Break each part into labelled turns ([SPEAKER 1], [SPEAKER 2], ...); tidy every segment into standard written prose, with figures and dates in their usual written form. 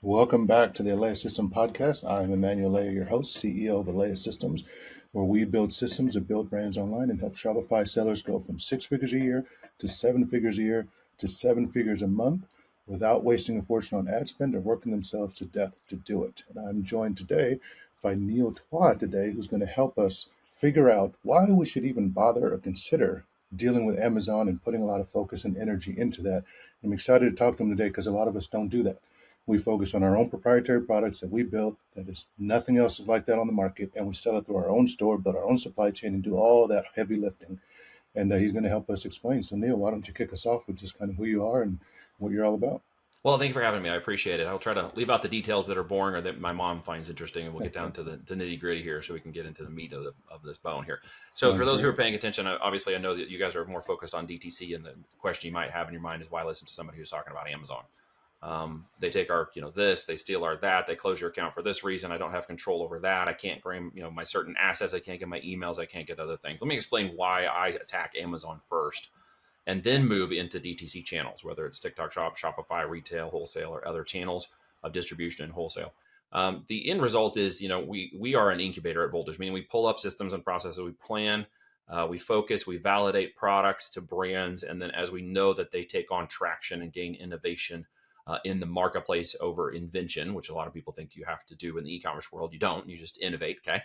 [SPEAKER 1] Welcome back to the Alea System Podcast. I'm Emmanuel Alea, your host, CEO of Alea Systems, where we build systems that build brands online and help Shopify sellers go from 6 figures a year to 7 figures a year to 7 figures a month without wasting a fortune on ad spend or working themselves to death to do it. And I'm joined today by Neil Twa today, who's going to help us figure out why we should even bother or consider dealing with Amazon and putting a lot of focus and energy into that. I'm excited to talk to him today because a lot of us don't do that. We focus on our own proprietary products that we built, that is nothing else is like that on the market, and we sell it through our own store, build our own supply chain, and do all that heavy lifting. And he's going to help us explain. So, Neil, why don't you kick us off with just kind of who you are and what you're all about?
[SPEAKER 2] Well, thank you for having me. I appreciate it. I'll try to leave out the details that are boring or that my mom finds interesting, and we'll get down to the nitty gritty here so we can get into the meat of this bone here. So for
[SPEAKER 1] Sounds
[SPEAKER 2] those who are
[SPEAKER 1] great.
[SPEAKER 2] paying attention, obviously I know that you guys are more focused on DTC, and the question you might have in your mind is why listen to somebody who's talking about Amazon? They take our, this, they steal our that, they close your account for this reason. I don't have control over that. I can't bring, my certain assets. I can't get my emails. I can't get other things. Let me explain why I attack Amazon first and then move into DTC channels, whether it's TikTok Shop, Shopify, retail, wholesale, or other channels of distribution and wholesale. The end result is, we are an incubator at Voltage, meaning we pull up systems and processes, we plan, we focus, we validate products to brands, and then as we know that they take on traction and gain innovation in the marketplace over invention, which a lot of people think you have to do in the e-commerce world. You don't, you just innovate, okay?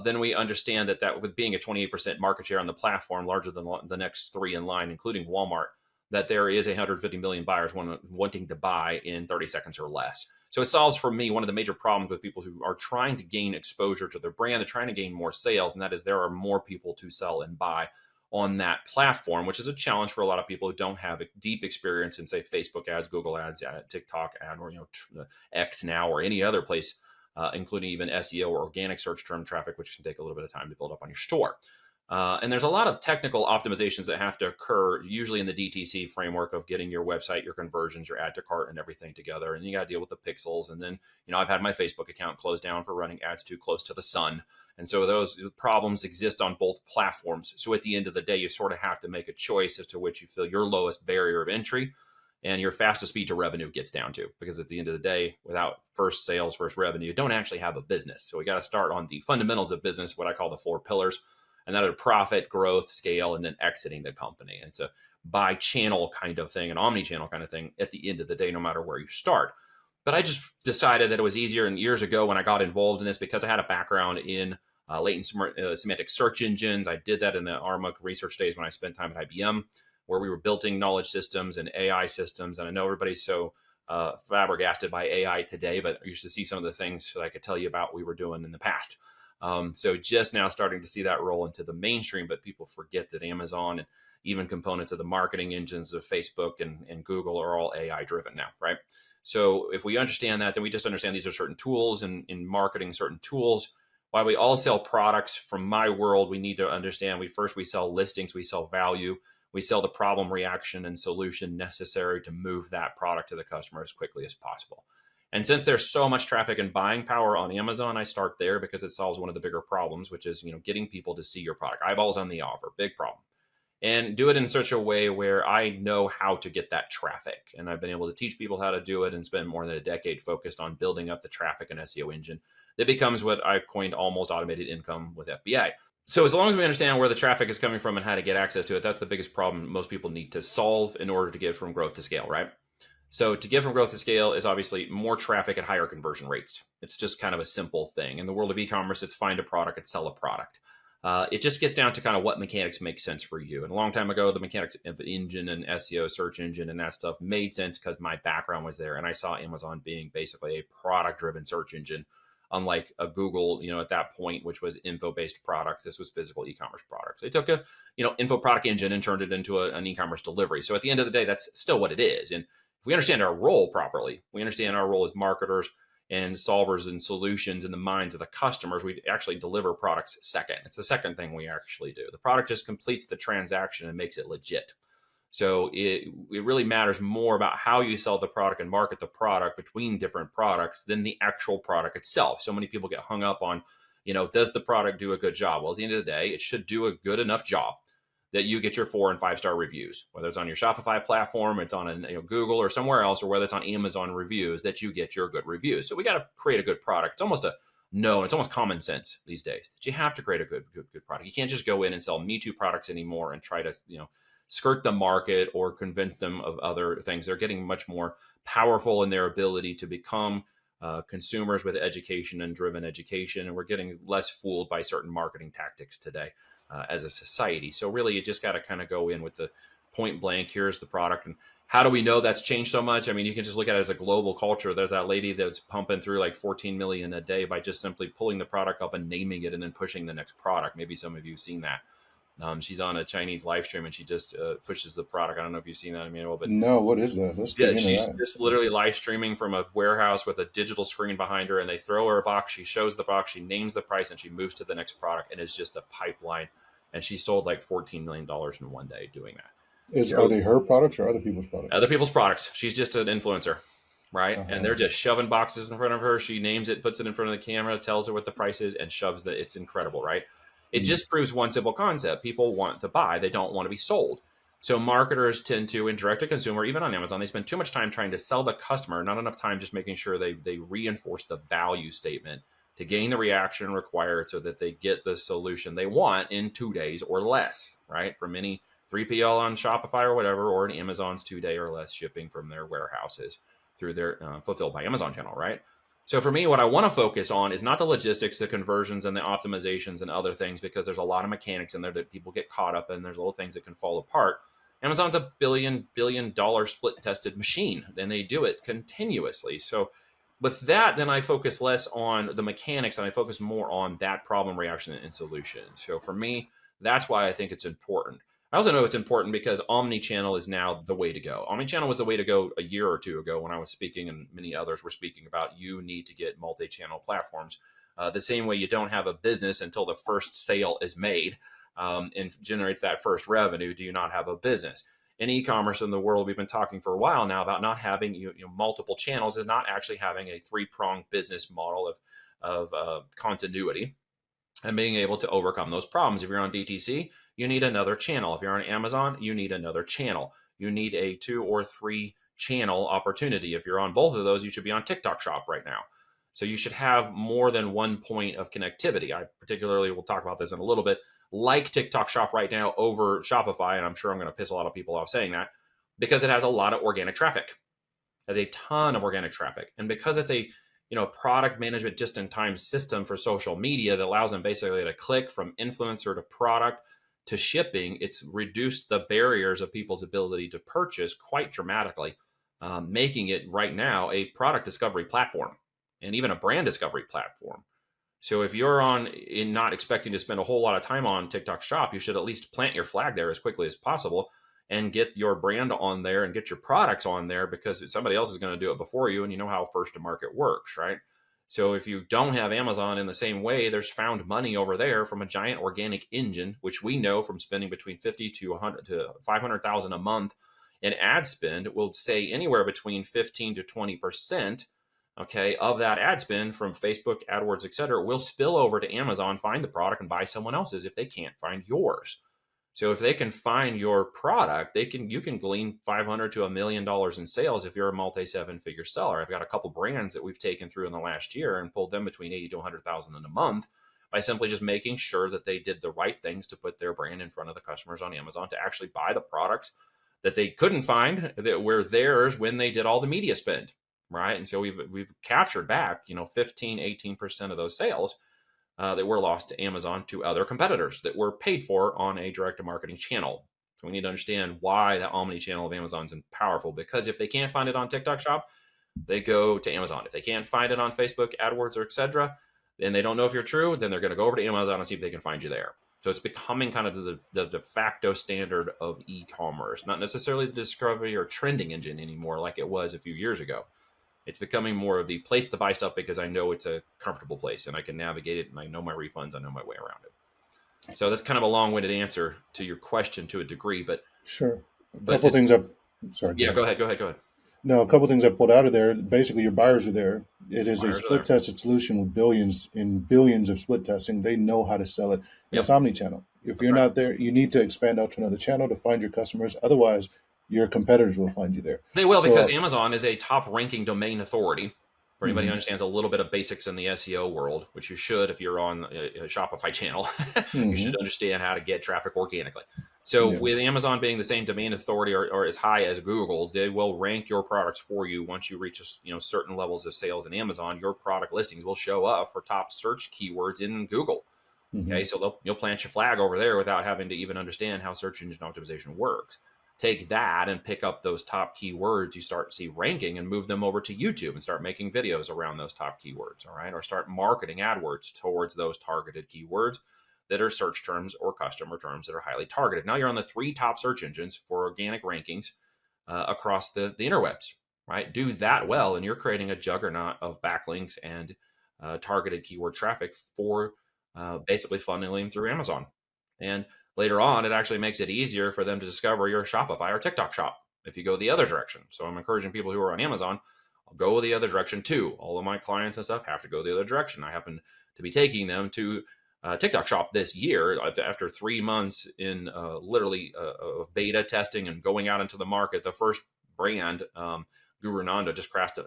[SPEAKER 2] Then we understand that with being a 28% market share on the platform, larger than the next three in line, including Walmart, that there is 150 million buyers wanting to buy in 30 seconds or less. So it solves for me one of the major problems with people who are trying to gain exposure to their brand. They're trying to gain more sales, and that is there are more people to sell and buy on that platform, which is a challenge for a lot of people who don't have a deep experience in, say, Facebook ads, Google ads, TikTok ad, or X now, or any other place, including even SEO or organic search term traffic, which can take a little bit of time to build up on your store. And there's a lot of technical optimizations that have to occur, usually in the DTC framework of getting your website, your conversions, your add to cart, and everything together. And you got to deal with the pixels. And then, I've had my Facebook account closed down for running ads too close to the sun. And so those problems exist on both platforms. So at the end of the day, you sort of have to make a choice as to which you feel your lowest barrier of entry and your fastest speed to revenue gets down to. Because at the end of the day, without first sales, first revenue, you don't actually have a business. So we got to start on the fundamentals of business, what I call the 4 pillars. And that are profit, growth, scale, and then exiting the company. And it's a by channel kind of thing, an omni-channel kind of thing at the end of the day, no matter where you start. But I just decided that it was easier. And years ago when I got involved in this, because I had a background in latent semantic search engines, I did that in the ARMA research days when I spent time at IBM, where we were building knowledge systems and AI systems. And I know everybody's so flabbergasted by AI today, but I used to see some of the things that I could tell you about we were doing in the past. So just now starting to see that roll into the mainstream, but people forget that Amazon and even components of the marketing engines of Facebook and Google are all AI driven now, right? So if we understand that, then we just understand these are certain tools and in marketing, certain tools. While we all sell products, from my world, we need to understand we sell listings, we sell value, we sell the problem, reaction, and solution necessary to move that product to the customer as quickly as possible. And since there's so much traffic and buying power on Amazon, I start there because it solves one of the bigger problems, which is, getting people to see your product. Eyeballs on the offer, big problem. And do it in such a way where I know how to get that traffic. And I've been able to teach people how to do it and spend more than a decade focused on building up the traffic and SEO engine that becomes what I coined almost automated income with FBA. So as long as we understand where the traffic is coming from and how to get access to it, that's the biggest problem most people need to solve in order to get from growth to scale, right? So to get from growth to scale is obviously more traffic at higher conversion rates. It's just kind of a simple thing. In the world of e-commerce, it's find a product, it's sell a product. It just gets down to kind of what mechanics make sense for you. And a long time ago, the mechanics of engine and SEO, search engine and that stuff made sense because my background was there. And I saw Amazon being basically a product-driven search engine, unlike a Google, at that point, which was info-based products. This was physical e-commerce products. They took a, info product engine and turned it into an e-commerce delivery. So at the end of the day, that's still what it is. And if we understand our role properly, we understand our role as marketers and solvers and solutions in the minds of the customers, we actually deliver products second. It's the second thing we actually do. The product just completes the transaction and makes it legit. So it really matters more about how you sell the product and market the product between different products than the actual product itself. So many people get hung up on, does the product do a good job? Well, at the end of the day, it should do a good enough job that you get your 4 and 5 star reviews, whether it's on your Shopify platform, it's on Google or somewhere else, or whether it's on Amazon reviews, that you get your good reviews. So we got to create a good product. It's almost it's almost common sense these days that you have to create a good product. You can't just go in and sell Me Too products anymore and try to skirt the market or convince them of other things. They're getting much more powerful in their ability to become consumers with education and driven education, and we're getting less fooled by certain marketing tactics today as a society. So really, you just got to kind of go in with the point blank. Here's the product, and how do we know that's changed so much? I mean, you can just look at it as a global culture. There's that lady that's pumping through like 14 million a day by just simply pulling the product up and naming it and then pushing the next product. Maybe some of you have seen that. She's on a Chinese live stream and she just pushes the product. I don't know if you've seen that, Emmanuel, but
[SPEAKER 1] No, what is that? Let's dig into
[SPEAKER 2] she's
[SPEAKER 1] that.
[SPEAKER 2] just literally live streaming from a warehouse with a digital screen behind her, and they throw her a box. She shows the box, she names the price, and she moves to the next product. And it's just a pipeline. And she sold like $14 million in one day doing that.
[SPEAKER 1] Are they her products or other people's products?
[SPEAKER 2] Other people's products. She's just an influencer, right?
[SPEAKER 1] Uh-huh.
[SPEAKER 2] And they're just shoving boxes in front of her. She names it, puts it in front of the camera, tells her what the price is, and shoves that. It's incredible, right? It just proves one simple concept. People want to buy. They don't want to be sold. So marketers tend to, in direct to consumer, even on Amazon, they spend too much time trying to sell the customer, not enough time just making sure they reinforce the value statement to gain the reaction required so that they get the solution they want in 2 days or less, right? From any 3PL on Shopify or whatever, or in Amazon's 2-day or less shipping from their warehouses through their Fulfilled by Amazon channel, right? So for me, what I want to focus on is not the logistics, the conversions, and the optimizations and other things, because there's a lot of mechanics in there that people get caught up in. There's little things that can fall apart. Amazon's a billion dollar split tested machine, and they do it continuously. So with that, then I focus less on the mechanics and I focus more on that problem, reaction, and solution. So for me, that's why I think it's important. I also know it's important because omni-channel is now the way to go. Omni-channel was the way to go a year or two ago when I was speaking, and many others were speaking about you need to get multi-channel platforms. The same way you don't have a business until the first sale is made and generates that first revenue, do you not have a business? In e-commerce in the world, we've been talking for a while now about not having multiple channels, is not actually having a three-pronged business model of continuity and being able to overcome those problems. If you're on DTC, you need another channel. If you're on Amazon, you need another channel. You need a 2 or 3 channel opportunity. If you're on both of those, you should be on TikTok Shop right now. So you should have more than one point of connectivity. I particularly will talk about this in a little bit, like TikTok Shop right now over Shopify. And I'm sure I'm going to piss a lot of people off saying that because it has a lot of organic traffic. It has a ton of organic traffic. And because it's a product management just-in-time system for social media that allows them basically to click from influencer to product to shipping, it's reduced the barriers of people's ability to purchase quite dramatically, making it right now a product discovery platform and even a brand discovery platform. So if you're not expecting to spend a whole lot of time on TikTok Shop, you should at least plant your flag there as quickly as possible and get your brand on there and get your products on there, because somebody else is going to do it before you, and you know how first to market works, right? So if you don't have Amazon in the same way, there's found money over there from a giant organic engine, which we know from spending between 50 to 100 to 500,000 a month in ad spend will say anywhere between 15 to 20%, okay, of that ad spend from Facebook, AdWords, et cetera, will spill over to Amazon, find the product and buy someone else's if they can't find yours. So if they can find your product, you can glean $500 to $1 million in sales if you're a multi-7-figure seller. I've got a couple brands that we've taken through in the last year and pulled them between 80 to 100,000 in a month by simply just making sure that they did the right things to put their brand in front of the customers on Amazon to actually buy the products that they couldn't find that were theirs when they did all the media spend, right? And so we've captured back 15, 18% of those sales that were lost to Amazon to other competitors that were paid for on a direct-to-marketing channel. So we need to understand why the omni-channel of Amazon is powerful, because if they can't find it on TikTok Shop, they go to Amazon. If they can't find it on Facebook, AdWords, or et cetera, and they don't know if you're true, then they're going to go over to Amazon and see if they can find you there. So it's becoming kind of the de facto standard of e-commerce, not necessarily the discovery or trending engine anymore like it was a few years ago. It's becoming more of the place to buy stuff because I know it's a comfortable place and I can navigate it and I know my refunds, I know my way around it. So that's kind of a long-winded answer to your question to a degree, but
[SPEAKER 1] sure. A couple things up. Sorry.
[SPEAKER 2] Yeah, go ahead.
[SPEAKER 1] No, a couple things I pulled out of there. Basically, your buyers are there. It is
[SPEAKER 2] Buyers
[SPEAKER 1] a split tested solution with billions of split testing. They know how to sell it.
[SPEAKER 2] Yep.
[SPEAKER 1] It's omni-channel. If
[SPEAKER 2] That's
[SPEAKER 1] you're
[SPEAKER 2] right.
[SPEAKER 1] not there, you need to expand out to another channel to find your customers. Otherwise, your competitors will find you there.
[SPEAKER 2] They will,
[SPEAKER 1] So,
[SPEAKER 2] because Amazon is a top ranking domain authority. For anybody who
[SPEAKER 1] mhm,
[SPEAKER 2] understands a little bit of basics in the SEO world, which you should if you're on a Shopify channel, you should
[SPEAKER 1] mhm,
[SPEAKER 2] understand how to get traffic organically. So,
[SPEAKER 1] yeah,
[SPEAKER 2] with Amazon being the same domain authority or as high as Google, they will rank your products for you. Once you reach certain levels of sales in Amazon, your product listings will show up for top search keywords in Google. Okay,
[SPEAKER 1] mhm,
[SPEAKER 2] so you'll plant your flag over there without having to even understand how search engine optimization works. Take that and pick up those top keywords you start to see ranking and move them over to YouTube and start making videos around those top keywords, all right? Or start marketing AdWords towards those targeted keywords that are search terms or customer terms that are highly targeted. Now you're on the three top search engines for organic rankings across the interwebs, right? Do that well, and you're creating a juggernaut of backlinks and targeted keyword traffic for basically funneling through Amazon. And later on, it actually makes it easier for them to discover your Shopify or TikTok shop if you go the other direction. So I'm encouraging people who are on Amazon, I'll go the other direction too. All of my clients and stuff have to go the other direction. I happen to be taking them to TikTok shop this year after 3 months in literally of beta testing and going out into the market. The first brand, Guru Nanda, just crashed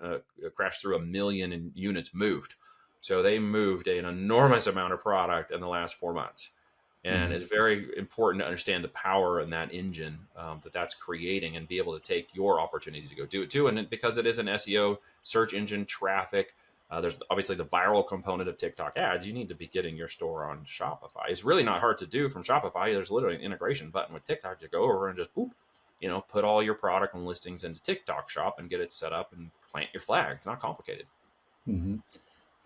[SPEAKER 2] through 1 million in units moved. So they moved an enormous amount of product in the last 4 months. And
[SPEAKER 1] mhm,
[SPEAKER 2] it's very important to understand the power in that engine that's creating and be able to take your opportunity to go do it too. And because it is an SEO search engine traffic, there's obviously the viral component of TikTok ads. You need to be getting your store on Shopify. It's really not hard to do from Shopify. There's literally an integration button with TikTok to go over and just boop, put all your product and listings into TikTok shop and get it set up and plant your flag. It's not complicated.
[SPEAKER 1] mhm.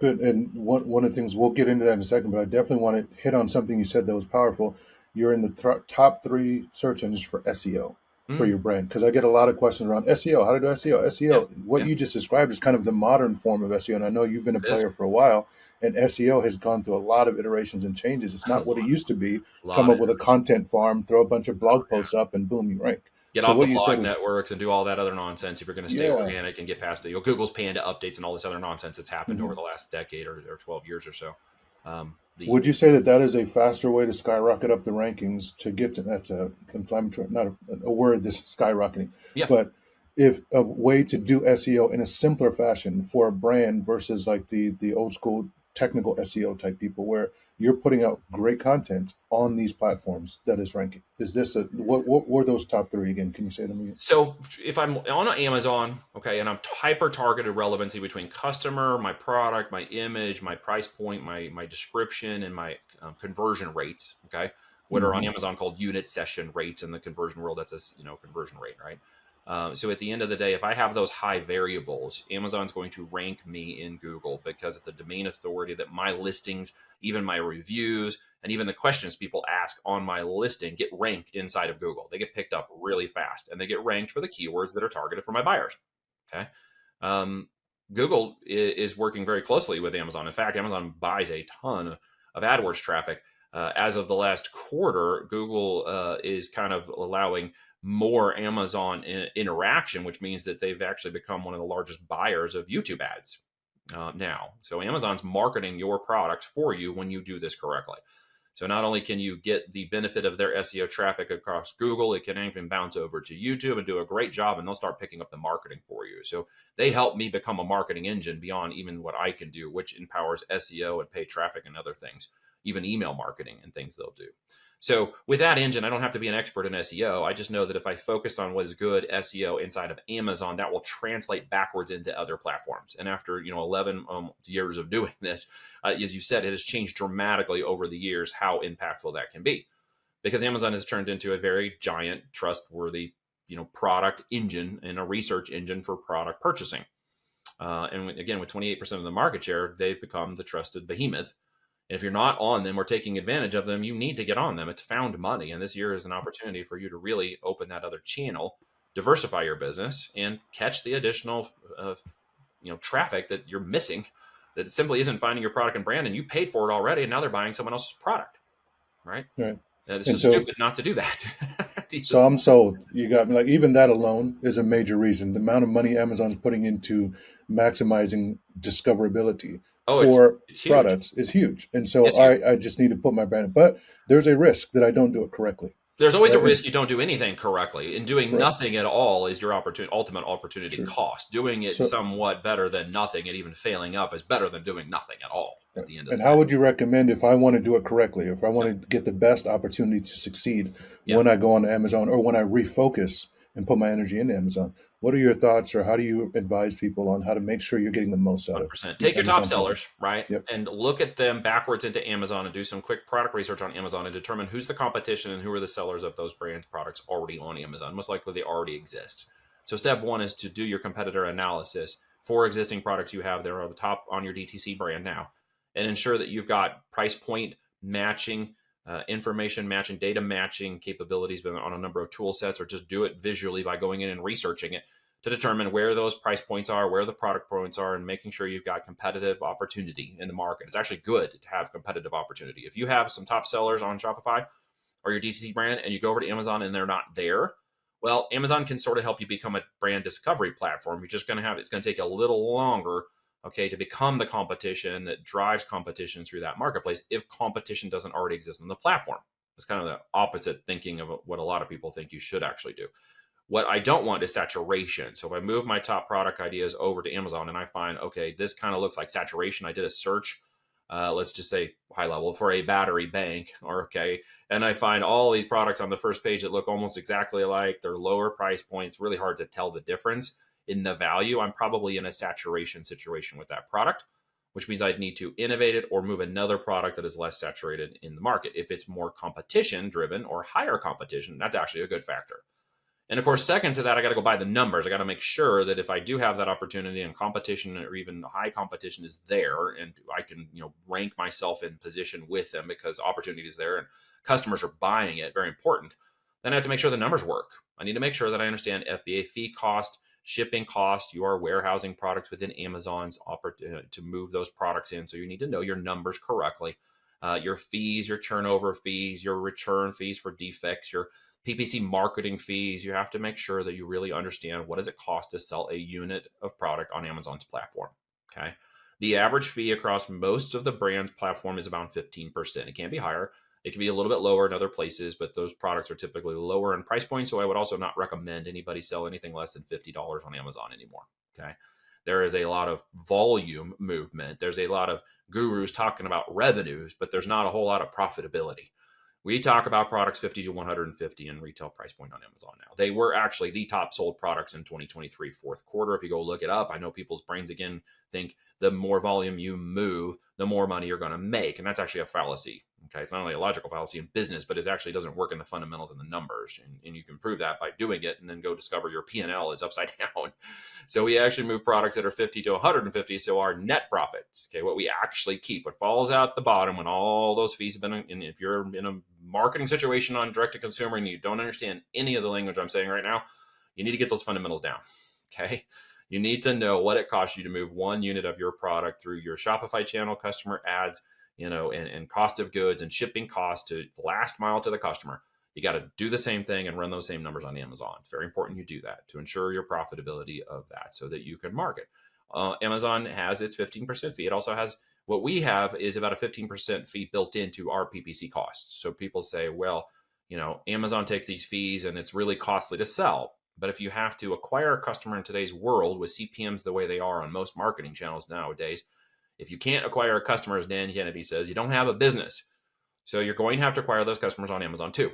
[SPEAKER 1] Good. And one of the things, we'll get into that in a second, but I definitely want to hit on something you said that was powerful. You're in the top three search engines for SEO for
[SPEAKER 2] Mm,
[SPEAKER 1] your brand. Because I get a lot of questions around SEO. How to do SEO?
[SPEAKER 2] yeah,
[SPEAKER 1] SEO, what
[SPEAKER 2] yeah,
[SPEAKER 1] you just described is kind of the modern form of SEO. And I know you've been a
[SPEAKER 2] it is.
[SPEAKER 1] player for a while, and SEO has gone through a lot of iterations and changes. It's
[SPEAKER 2] a
[SPEAKER 1] not what it
[SPEAKER 2] lot,
[SPEAKER 1] used to be.
[SPEAKER 2] a
[SPEAKER 1] Come
[SPEAKER 2] lot
[SPEAKER 1] up
[SPEAKER 2] of
[SPEAKER 1] with a content farm, throw a bunch of
[SPEAKER 2] oh,
[SPEAKER 1] blog posts up, and boom, you rank.
[SPEAKER 2] get
[SPEAKER 1] So
[SPEAKER 2] off the
[SPEAKER 1] what you said
[SPEAKER 2] blog
[SPEAKER 1] was,
[SPEAKER 2] networks and do all that other nonsense if you're going to stay
[SPEAKER 1] yeah.
[SPEAKER 2] organic and get past Google's Panda updates and all this other nonsense that's happened over
[SPEAKER 1] Mhm.
[SPEAKER 2] the last decade or 12 years or so. The
[SPEAKER 1] Would you say that that is a faster way to skyrocket up the rankings to get to that's a inflammatory, not a word that's skyrocketing,
[SPEAKER 2] Yeah.
[SPEAKER 1] but if a way to do SEO in a simpler fashion for a brand versus like the old school technical SEO type people where you're putting out great content on these platforms that is ranking. Is this a what were those top three again? Can you say them again?
[SPEAKER 2] So if I'm on Amazon, okay, and I'm hyper targeted relevancy between customer, my product, my image, my price point, my description, and my conversion rates, okay, what are on
[SPEAKER 1] Mm-hmm.
[SPEAKER 2] Amazon called unit session rates in the conversion world. That's a conversion rate, right? So at the end of the day, if I have those high variables, Amazon's going to rank me in Google because of the domain authority that my listings, even my reviews, and even the questions people ask on my listing get ranked inside of Google. They get picked up really fast, and they get ranked for the keywords that are targeted for my buyers. Okay. Um, Google is working very closely with Amazon. In fact, Amazon buys a ton of AdWords traffic. As of the last quarter, Google is kind of allowing more Amazon interaction, which means that they've actually become one of the largest buyers of YouTube ads now. So Amazon's marketing your products for you when you do this correctly. So not only can you get the benefit of their SEO traffic across Google, it can even bounce over to YouTube and do a great job, and they'll start picking up the marketing for you. So they help me become a marketing engine beyond even what I can do, which empowers SEO and paid traffic and other things, even email marketing and things they'll do. So with that engine, I don't have to be an expert in SEO. I just know that if I focus on what is good SEO inside of Amazon, that will translate backwards into other platforms. And after 11 years of doing this, as you said, it has changed dramatically over the years how impactful that can be, because Amazon has turned into a very giant, trustworthy, product engine and a research engine for product purchasing. And again, with 28% of the market share, they've become the trusted behemoth. And if you're not on them or taking advantage of them, you need to get on them. It's found money. And this year is an opportunity for you to really open that other channel, diversify your business, and catch the additional, traffic that you're missing that simply isn't finding your product and brand. And you paid for it already. And now they're buying someone else's product, right?
[SPEAKER 1] Right.
[SPEAKER 2] And it's
[SPEAKER 1] And
[SPEAKER 2] just
[SPEAKER 1] so
[SPEAKER 2] stupid not to do that.
[SPEAKER 1] So I'm sold. You got me. Like even that alone is a major reason. The amount of money Amazon's putting into maximizing discoverability
[SPEAKER 2] Oh,
[SPEAKER 1] for
[SPEAKER 2] it's huge.
[SPEAKER 1] products is huge. And so
[SPEAKER 2] It's huge.
[SPEAKER 1] I just need to put my brand in. But there's a risk that I don't do it correctly,
[SPEAKER 2] There's always a
[SPEAKER 1] right? And
[SPEAKER 2] risk you don't do anything correctly, and doing
[SPEAKER 1] correct.
[SPEAKER 2] nothing at all is your ultimate opportunity
[SPEAKER 1] True.
[SPEAKER 2] cost. Doing it
[SPEAKER 1] So,
[SPEAKER 2] somewhat better than nothing, and even failing up is better than doing nothing at all. At
[SPEAKER 1] right.
[SPEAKER 2] the end of
[SPEAKER 1] And
[SPEAKER 2] the
[SPEAKER 1] how
[SPEAKER 2] day,
[SPEAKER 1] would you recommend if I want to do it correctly, if I
[SPEAKER 2] yeah,
[SPEAKER 1] want to get the best opportunity to succeed
[SPEAKER 2] yeah.
[SPEAKER 1] when I go on Amazon or when I refocus and put my energy into Amazon? What are your thoughts, or how do you advise people on how to make sure you're getting the most out of
[SPEAKER 2] 100%.
[SPEAKER 1] your
[SPEAKER 2] Take your top
[SPEAKER 1] Amazon presence?
[SPEAKER 2] sellers, right?
[SPEAKER 1] Yep.
[SPEAKER 2] And look at them backwards into Amazon and do some quick product research on Amazon and determine who's the competition and who are the sellers of those brands products already on Amazon. Most likely they already exist. So step one is to do your competitor analysis for existing products you have there on the top on your DTC brand now, and ensure that you've got price point matching, information matching, data matching capabilities on a number of tool sets, or just do it visually by going in and researching it to determine where those price points are, where the product points are, and making sure you've got competitive opportunity in the market. It's actually good to have competitive opportunity. If you have some top sellers on Shopify or your DTC brand and you go over to Amazon and they're not there, well, Amazon can sort of help you become a brand discovery platform. You're just going to have, it's going to take a little longer, okay, to become the competition that drives competition through that marketplace if competition doesn't already exist on the platform. It's kind of the opposite thinking of what a lot of people think you should actually do. What I don't want is saturation. So if I move my top product ideas over to Amazon and I find, okay, this kind of looks like saturation. I did a search, let's just say high level for a battery bank, or okay, and I find all these products on the first page that look almost exactly alike. They're lower price points, really hard to tell the difference in the value. I'm probably in a saturation situation with that product, which means I'd need to innovate it or move another product that is less saturated in the market. If it's more competition driven or higher competition, that's actually a good factor. And of course, second to that, I got to go by the numbers. I got to make sure that if I do have that opportunity and competition or even high competition is there, and I can, rank myself in position with them because opportunity is there and customers are buying it, very important. Then I have to make sure the numbers work. I need to make sure that I understand FBA fee cost, shipping cost. You are warehousing products within Amazon's to move those products in. So you need to know your numbers correctly. Your fees, your turnover fees, your return fees for defects, your PPC marketing fees. You have to make sure that you really understand what does it cost to sell a unit of product on Amazon's platform. Okay. The average fee across most of the brand's platform is about 15%. It can be higher. It can be a little bit lower in other places, but those products are typically lower in price point. So I would also not recommend anybody sell anything less than $50 on Amazon anymore. Okay. There is a lot of volume movement. There's a lot of gurus talking about revenues, but there's not a whole lot of profitability. We talk about products 50 to 150 in retail price point on Amazon now. They were actually the top sold products in 2023 fourth quarter. If you go look it up, I know people's brains again think the more volume you move, the more money you're going to make. And that's actually a fallacy. Okay. It's not only a logical fallacy in business, but it actually doesn't work in the fundamentals and the numbers. And you can prove that by doing it and then go discover your P&L is upside down. So we actually move products that are 50 to 150. So our net profits, okay, what we actually keep, what falls out the bottom when all those fees have been, and if you're in a marketing situation on direct to consumer and you don't understand any of the language I'm saying right now, you need to get those fundamentals down. Okay. You need to know what it costs you to move one unit of your product through your Shopify channel, customer ads, and cost of goods and shipping costs to last mile to the customer. You got to do the same thing and run those same numbers on Amazon. It's very important you do that to ensure your profitability of that so that you can market. Amazon has its 15% fee. It also has what we have is about a 15% fee built into our PPC costs. So people say, well, Amazon takes these fees and it's really costly to sell. But if you have to acquire a customer in today's world with CPMs the way they are on most marketing channels nowadays, if you can't acquire a customer, as Dan Kennedy says, you don't have a business. So you're going to have to acquire those customers on Amazon too.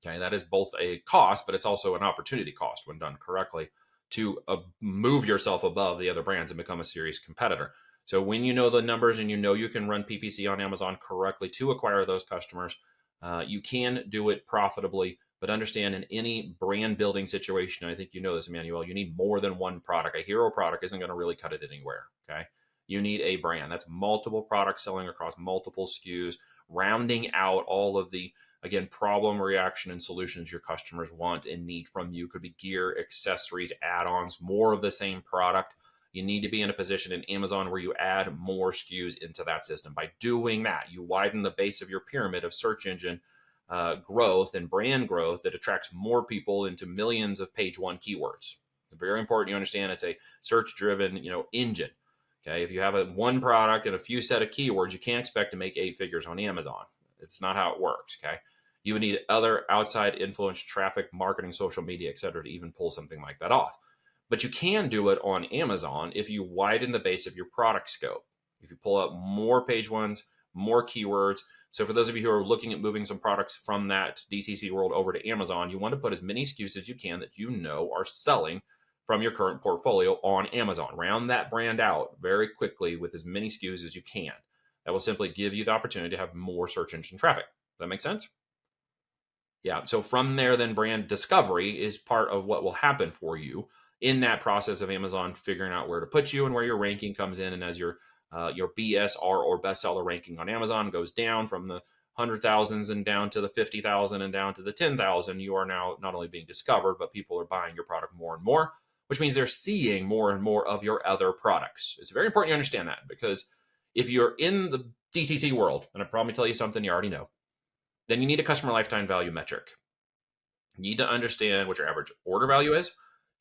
[SPEAKER 2] Okay, that is both a cost, but it's also an opportunity cost when done correctly to move yourself above the other brands and become a serious competitor. So when you know the numbers and you can run PPC on Amazon correctly to acquire those customers, you can do it profitably. But understand in any brand building situation, I think you know this, Emmanuel, you need more than one product. A hero product isn't going to really cut it anywhere. Okay, you need a brand that's multiple products selling across multiple SKUs, rounding out all of the again, problem, reaction, and solutions your customers want and need from you. Could be gear, accessories, add-ons, more of the same product. You need to be in a position in Amazon where you add more SKUs into that system. By doing that, you widen the base of your pyramid of search engine growth and brand growth that attracts more people into millions of page one keywords. It's very important you understand it's a search-driven, engine. Okay. If you have one product and a few set of keywords, you can't expect to make 8 figures on Amazon. It's not how it works. Okay. You would need other outside influence, traffic, marketing, social media, et cetera, to even pull something like that off. But you can do it on Amazon if you widen the base of your product scope. If you pull up more page ones, more keywords. So for those of you who are looking at moving some products from that DTC world over to Amazon, you want to put as many SKUs as you can that you know are selling from your current portfolio on Amazon. Round that brand out very quickly with as many SKUs as you can. That will simply give you the opportunity to have more search engine traffic. Does that make sense? Yeah. So from there, then brand discovery is part of what will happen for you in that process of Amazon figuring out where to put you and where your ranking comes in. And as your BSR or bestseller ranking on Amazon goes down from the 100,000s and down to the 50,000 and down to the 10,000, you are now not only being discovered, but people are buying your product more and more, which means they're seeing more and more of your other products. It's very important you understand that, because if you're in the DTC world, and I probably tell you something you already know, then you need a customer lifetime value metric. You need to understand what your average order value is,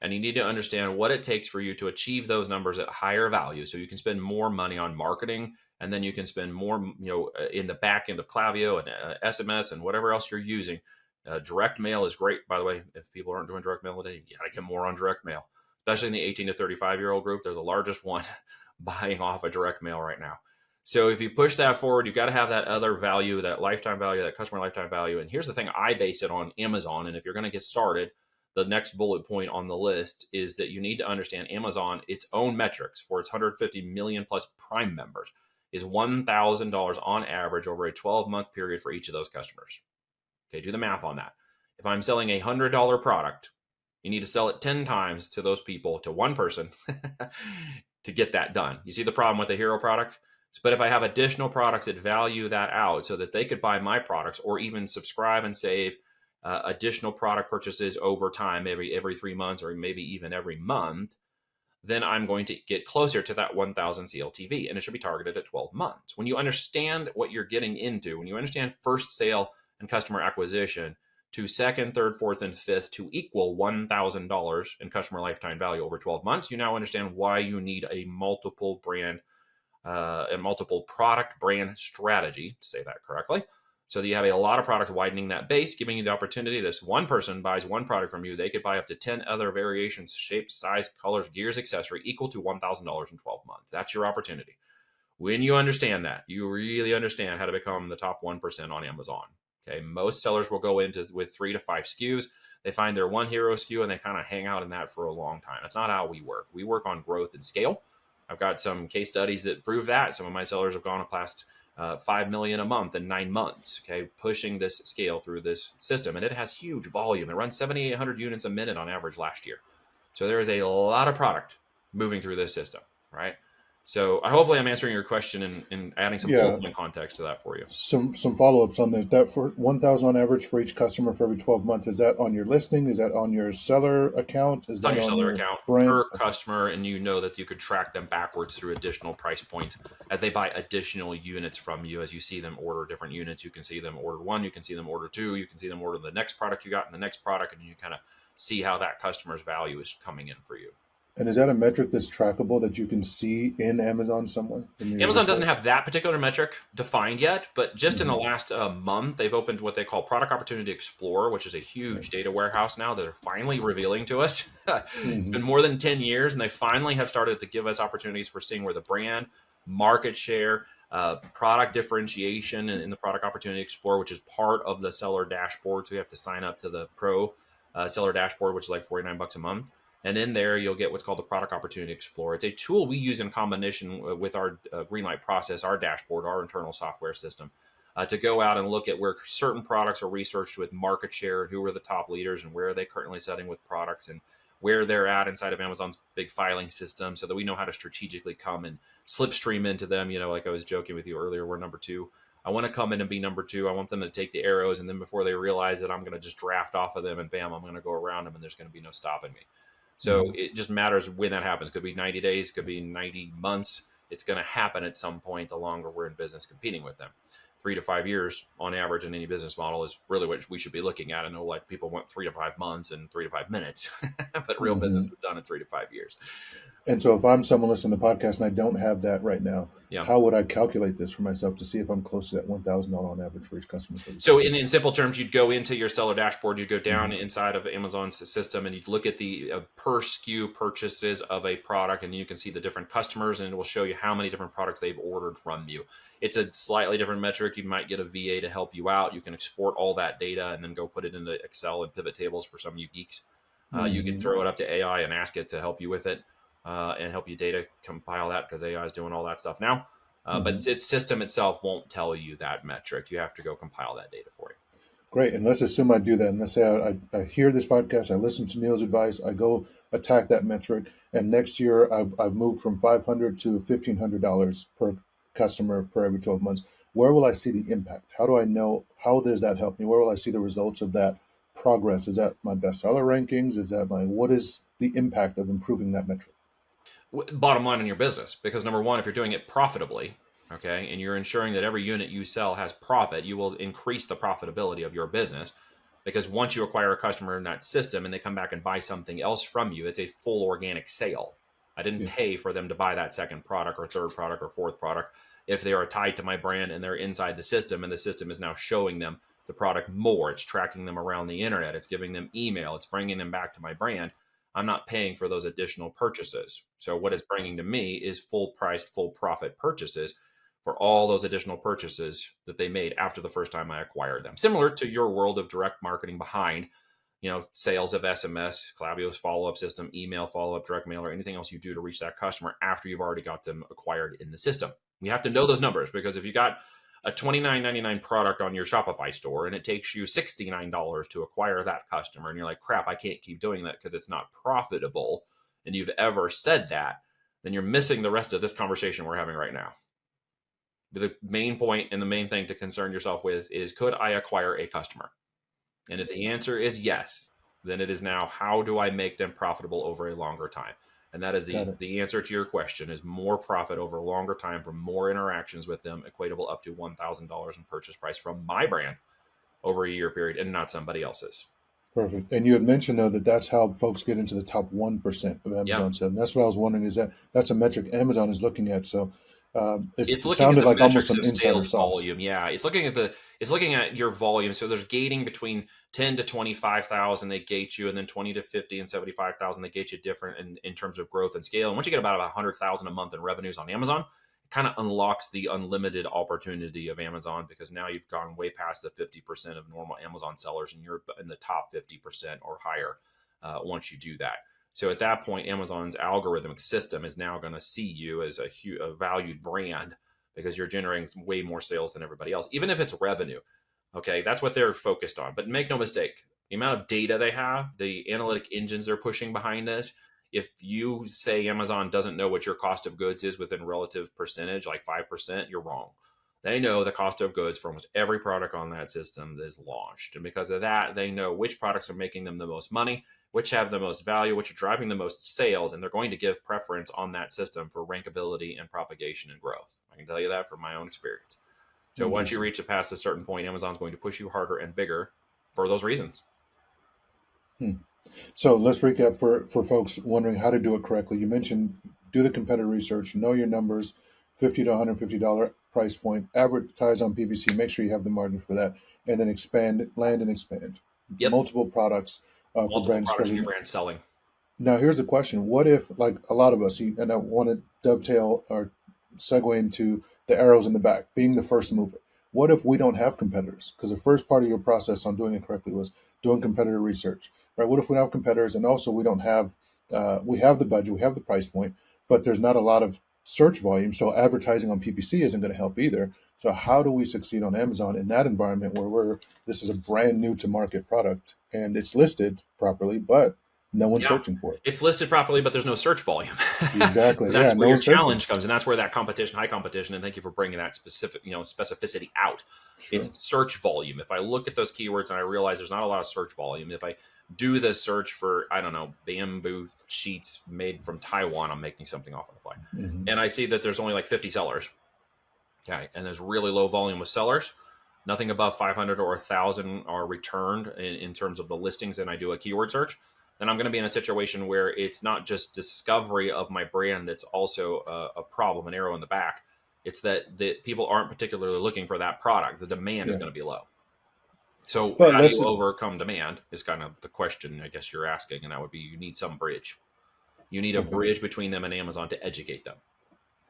[SPEAKER 2] and you need to understand what it takes for you to achieve those numbers at higher value, so you can spend more money on marketing, and then you can spend more, in the back end of Klaviyo and SMS and whatever else you're using. Direct mail is great, by the way. If people aren't doing direct mail today, you got to get more on direct mail, especially in the 18 to 35-year-old group. They're the largest one buying off of direct mail right now. So if you push that forward, you've got to have that other value, that lifetime value, that customer lifetime value. And here's the thing, I base it on Amazon. And if you're going to get started, the next bullet point on the list is that you need to understand Amazon, its own metrics for its 150 million plus Prime members is $1,000 on average over a 12-month period for each of those customers. Okay, do the math on that. If I'm selling a $100 product, you need to sell it 10 times to those people, to one person, to get that done. You see the problem with a hero product? But if I have additional products that value that out so that they could buy my products or even subscribe and save additional product purchases over time, every 3 months or maybe even every month, then I'm going to get closer to that 1,000 CLTV, and it should be targeted at 12 months. When you understand what you're getting into, when you understand first sale and customer acquisition to second, third, fourth, and fifth to equal $1,000 in customer lifetime value over 12 months, you now understand why you need a multiple product brand strategy, to say that correctly. So that you have a lot of products widening that base, giving you the opportunity that if one person buys one product from you, they could buy up to 10 other variations, shapes, size, colors, gears, accessory equal to $1,000 in 12 months. That's your opportunity. When you understand that, you really understand how to become the top 1% on Amazon. Okay, most sellers will go into with 3 to 5 SKUs. They find their one hero SKU and they kind of hang out in that for a long time. That's not how we work. We work on growth and scale. I've got some case studies that prove that. Some of my sellers have gone past 5 million a month in 9 months, okay, pushing this scale through this system. And it has huge volume. It runs 7,800 units a minute on average last year. So there is a lot of product moving through this system, right? So hopefully I'm answering your question and adding some
[SPEAKER 1] Yeah.
[SPEAKER 2] ultimate context to that for you.
[SPEAKER 1] Some follow-ups on this. That for 1,000 on average for each customer for every 12 months. Is that on your listing? Is that on your seller account? Is
[SPEAKER 2] It's on
[SPEAKER 1] that
[SPEAKER 2] your
[SPEAKER 1] on
[SPEAKER 2] seller
[SPEAKER 1] your
[SPEAKER 2] account
[SPEAKER 1] brand?
[SPEAKER 2] per
[SPEAKER 1] Okay.
[SPEAKER 2] customer, and you know that you could track them backwards through additional price points as they buy additional units from you. As you see them order different units, you can see them order one, you can see them order two, you can see them order the next product you got and the next product, and you kind of see how that customer's value is coming in for you.
[SPEAKER 1] And is that a metric that's trackable that you can see in Amazon somewhere in your
[SPEAKER 2] Amazon doesn't
[SPEAKER 1] reports?
[SPEAKER 2] have that particular metric defined yet, but just in the
[SPEAKER 1] Mm-hmm.
[SPEAKER 2] last month, they've opened what they call Product Opportunity Explorer, which is a
[SPEAKER 1] Okay.
[SPEAKER 2] huge data warehouse now that they're finally revealing to us. It's
[SPEAKER 1] Mm-hmm.
[SPEAKER 2] been more than 10 years, and they finally have started to give us opportunities for seeing where the brand, market share, product differentiation in the Product Opportunity Explorer, which is part of the seller dashboard. So you have to sign up to the Pro seller dashboard, which is like $49 a month. And in there, you'll get what's called the Product Opportunity Explorer. It's a tool we use in combination with our Greenlight process, our dashboard, our internal software system, to go out and look at where certain products are researched with market share, who are the top leaders, and where are they currently setting with products, and where they're at inside of Amazon's big filing system, so that we know how to strategically come and slipstream into them. Like I was joking with you earlier, we're number 2. I want to come in and be number 2. I want them to take the arrows, and then before they realize that I'm going to just draft off of them, and bam, I'm going to go around them, and there's going to be no stopping me. So
[SPEAKER 1] Mm-hmm.
[SPEAKER 2] it just matters when that happens. Could be 90 days, could be 90 months. It's going to happen at some point the longer we're in business competing with them. 3 to 5 years on average in any business model is really what we should be looking at. I know like people want 3 to 5 months and 3 to 5 minutes, but real
[SPEAKER 1] Mm-hmm.
[SPEAKER 2] business is done in 3 to 5 years.
[SPEAKER 1] And so if I'm someone listening to the podcast and I don't have that right now,
[SPEAKER 2] Yeah.
[SPEAKER 1] how would I calculate this for myself to see if I'm close to that $1,000 on average for each customer?
[SPEAKER 2] So in simple terms, you'd go into your seller dashboard, you'd go down
[SPEAKER 1] Mm-hmm.
[SPEAKER 2] inside of Amazon's system, and you'd look at the per SKU purchases of a product, and you can see the different customers, and it will show you how many different products they've ordered from you. It's a slightly different metric. You might get a VA to help you out. You can export all that data and then go put it into Excel and pivot tables for some of you geeks. You could
[SPEAKER 1] Mm-hmm.
[SPEAKER 2] throw it up to AI and ask it to help you with it and help you data compile that, because AI is doing all that stuff now.
[SPEAKER 1] Mm-hmm.
[SPEAKER 2] But its system itself won't tell you that metric. You have to go compile that data for you.
[SPEAKER 1] Great. And let's assume I do that. And let's say I hear this podcast, I listen to Neil's advice, I go attack that metric. And next year I've moved from $500 to $1,500 per customer per every 12 months. Where will I see the impact? How do I know? How does that help me? Where will I see the results of that progress? Is that my bestseller rankings? Is that what is the impact of improving that metric?
[SPEAKER 2] Bottom line in your business, because number one, if you're doing it profitably, okay, and you're ensuring that every unit you sell has profit, you will increase the profitability of your business. Because once you acquire a customer in that system and they come back and buy something else from you, it's a full organic sale. I didn't
[SPEAKER 1] Yeah.
[SPEAKER 2] pay for them to buy that second product or third product or fourth product. If they are tied to my brand and they're inside the system, and the system is now showing them the product more, it's tracking them around the internet, it's giving them email, it's bringing them back to my brand. I'm not paying for those additional purchases. So what it's bringing to me is full priced, full profit purchases for all those additional purchases that they made after the first time I acquired them. Similar to your world of direct marketing behind, sales of SMS, Klaviyo's follow-up system, email follow-up, direct mail, or anything else you do to reach that customer after you've already got them acquired in the system. You have to know those numbers, because if you got a $29.99 product on your Shopify store and it takes you $69 to acquire that customer, and you're like, crap, I can't keep doing that because it's not profitable, and you've ever said that, then you're missing the rest of this conversation we're having right now. The main point and the main thing to concern yourself with is, could I acquire a customer? And if the answer is yes, then it is now, how do I make them profitable over a longer time? And that is
[SPEAKER 1] Got it.
[SPEAKER 2] the answer to your question is more profit over a longer time from more interactions with them, equatable up to $1,000 in purchase price from my brand over a year period, and not somebody else's.
[SPEAKER 1] Perfect. And you had mentioned though that that's how folks get into the top 1% of
[SPEAKER 2] Yeah.
[SPEAKER 1] Amazon sales. And that's what I was wondering, is that's a metric Amazon is looking at. So it
[SPEAKER 2] It's looking at
[SPEAKER 1] sounded
[SPEAKER 2] the
[SPEAKER 1] like almost
[SPEAKER 2] metrics
[SPEAKER 1] some
[SPEAKER 2] of
[SPEAKER 1] insider
[SPEAKER 2] sales
[SPEAKER 1] sauce.
[SPEAKER 2] volume. Yeah, it's looking at your volume. So there's gating between 10 to 25,000 they gate you, and then 20 to 50 and 75,000 they gate you different in terms of growth and scale. And once you get about 100,000 a month in revenues on Amazon, it kind of unlocks the unlimited opportunity of Amazon, because now you've gone way past the 50% of normal Amazon sellers, and you're in the top 50% or higher once you do that. So at that point, Amazon's algorithmic system is now going to see you as a valued brand, because you're generating way more sales than everybody else, even if it's revenue. Okay, that's what they're focused on. But make no mistake, the amount of data they have, the analytic engines they're pushing behind this, if you say Amazon doesn't know what your cost of goods is within relative percentage, like 5%, you're wrong. They know the cost of goods for almost every product on that system that is launched. And because of that, they know which products are making them the most money, which have the most value, which are driving the most sales, and they're going to give preference on that system for rankability and propagation and growth. I can tell you that from my own experience. So once you
[SPEAKER 1] Interesting.
[SPEAKER 2] reach past a certain point, Amazon's going to push you harder and bigger for those reasons.
[SPEAKER 1] Hmm. So let's recap for folks wondering how to do it correctly. You mentioned do the competitor research, know your numbers, $50 to $150 price point, advertise on PPC, make sure you have the margin for that, and then expand, land and expand.
[SPEAKER 2] Yep.
[SPEAKER 1] Multiple products for
[SPEAKER 2] Multiple
[SPEAKER 1] brand
[SPEAKER 2] products in
[SPEAKER 1] discovery.
[SPEAKER 2] your brand selling.
[SPEAKER 1] Now, here's the question. What if, like a lot of us, and I want to dovetail or segue into the arrows in the back, being the first mover. What if we don't have competitors? Because the first part of your process on doing it correctly was doing competitor research, right? What if we don't have competitors, and also we don't have, we have the budget, we have the price point, but there's not a lot of search volume, so advertising on PPC isn't going to help either. So how do we succeed on Amazon in that environment where this is a brand new to market product and it's listed properly, but no one's
[SPEAKER 2] Yeah.
[SPEAKER 1] searching for it?
[SPEAKER 2] It's listed properly, but there's no search volume.
[SPEAKER 1] Exactly. Yeah,
[SPEAKER 2] That's where
[SPEAKER 1] no
[SPEAKER 2] your
[SPEAKER 1] one's searching.
[SPEAKER 2] challenge comes, and that's where that competition, high competition, and thank you for bringing that specificity out. It's
[SPEAKER 1] Sure.
[SPEAKER 2] search volume. If I look at those keywords and I realize there's not a lot of search volume, if I do the search for, I don't know, bamboo sheets made from Taiwan, I'm making something off on the fly,
[SPEAKER 1] Hmm.
[SPEAKER 2] and I see that there's only like 50 sellers, okay, and there's really low volume with sellers, nothing above 500 or 1,000 are returned in terms of the listings, and I do a keyword search, then I'm going to be in a situation where it's not just discovery of my brand that's also a problem, an arrow in the back. It's that people aren't particularly looking for that product. The demand is
[SPEAKER 1] Yeah.
[SPEAKER 2] going to be low. So
[SPEAKER 1] But
[SPEAKER 2] how do
[SPEAKER 1] let's,
[SPEAKER 2] you overcome demand is kind of the question I guess you're asking, and that would be you need some bridge. You need a
[SPEAKER 1] okay.
[SPEAKER 2] bridge between them and Amazon to educate them.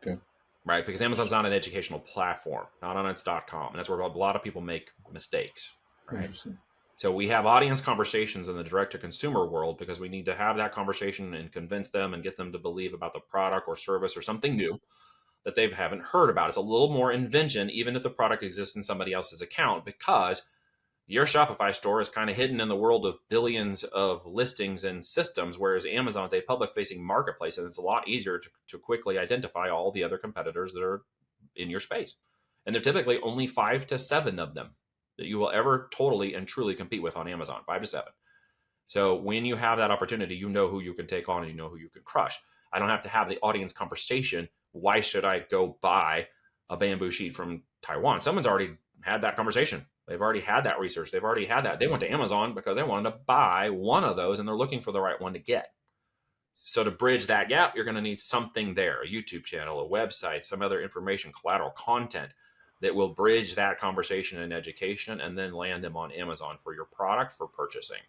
[SPEAKER 1] Okay.
[SPEAKER 2] Right? Because Amazon's not an educational platform, not on its .com. And that's where a lot of people make mistakes. Right?
[SPEAKER 1] Interesting.
[SPEAKER 2] So we have audience conversations in the direct to consumer world because we need to have that conversation and convince them and get them to believe about the product or service or something new that they haven't heard about. It's a little more invention, even if the product exists in somebody else's account, because your Shopify store is kind of hidden in the world of billions of listings and systems, whereas Amazon's a public facing marketplace, and it's a lot easier to quickly identify all the other competitors that are in your space. And they're typically only 5 to 7 of them that you will ever totally and truly compete with on Amazon, 5 to 7. So when you have that opportunity, you know who you can take on and you know who you can crush. I don't have to have the audience conversation. Why should I go buy a bamboo sheet from Taiwan? Someone's already had that conversation. They've already had that research. They've already had that. They went to Amazon because they wanted to buy one of those and they're looking for the right one to get. So to bridge that gap, you're going to need something there, a YouTube channel, a website, some other information, collateral content that will bridge that conversation and education and then land them on Amazon for your product for purchasing.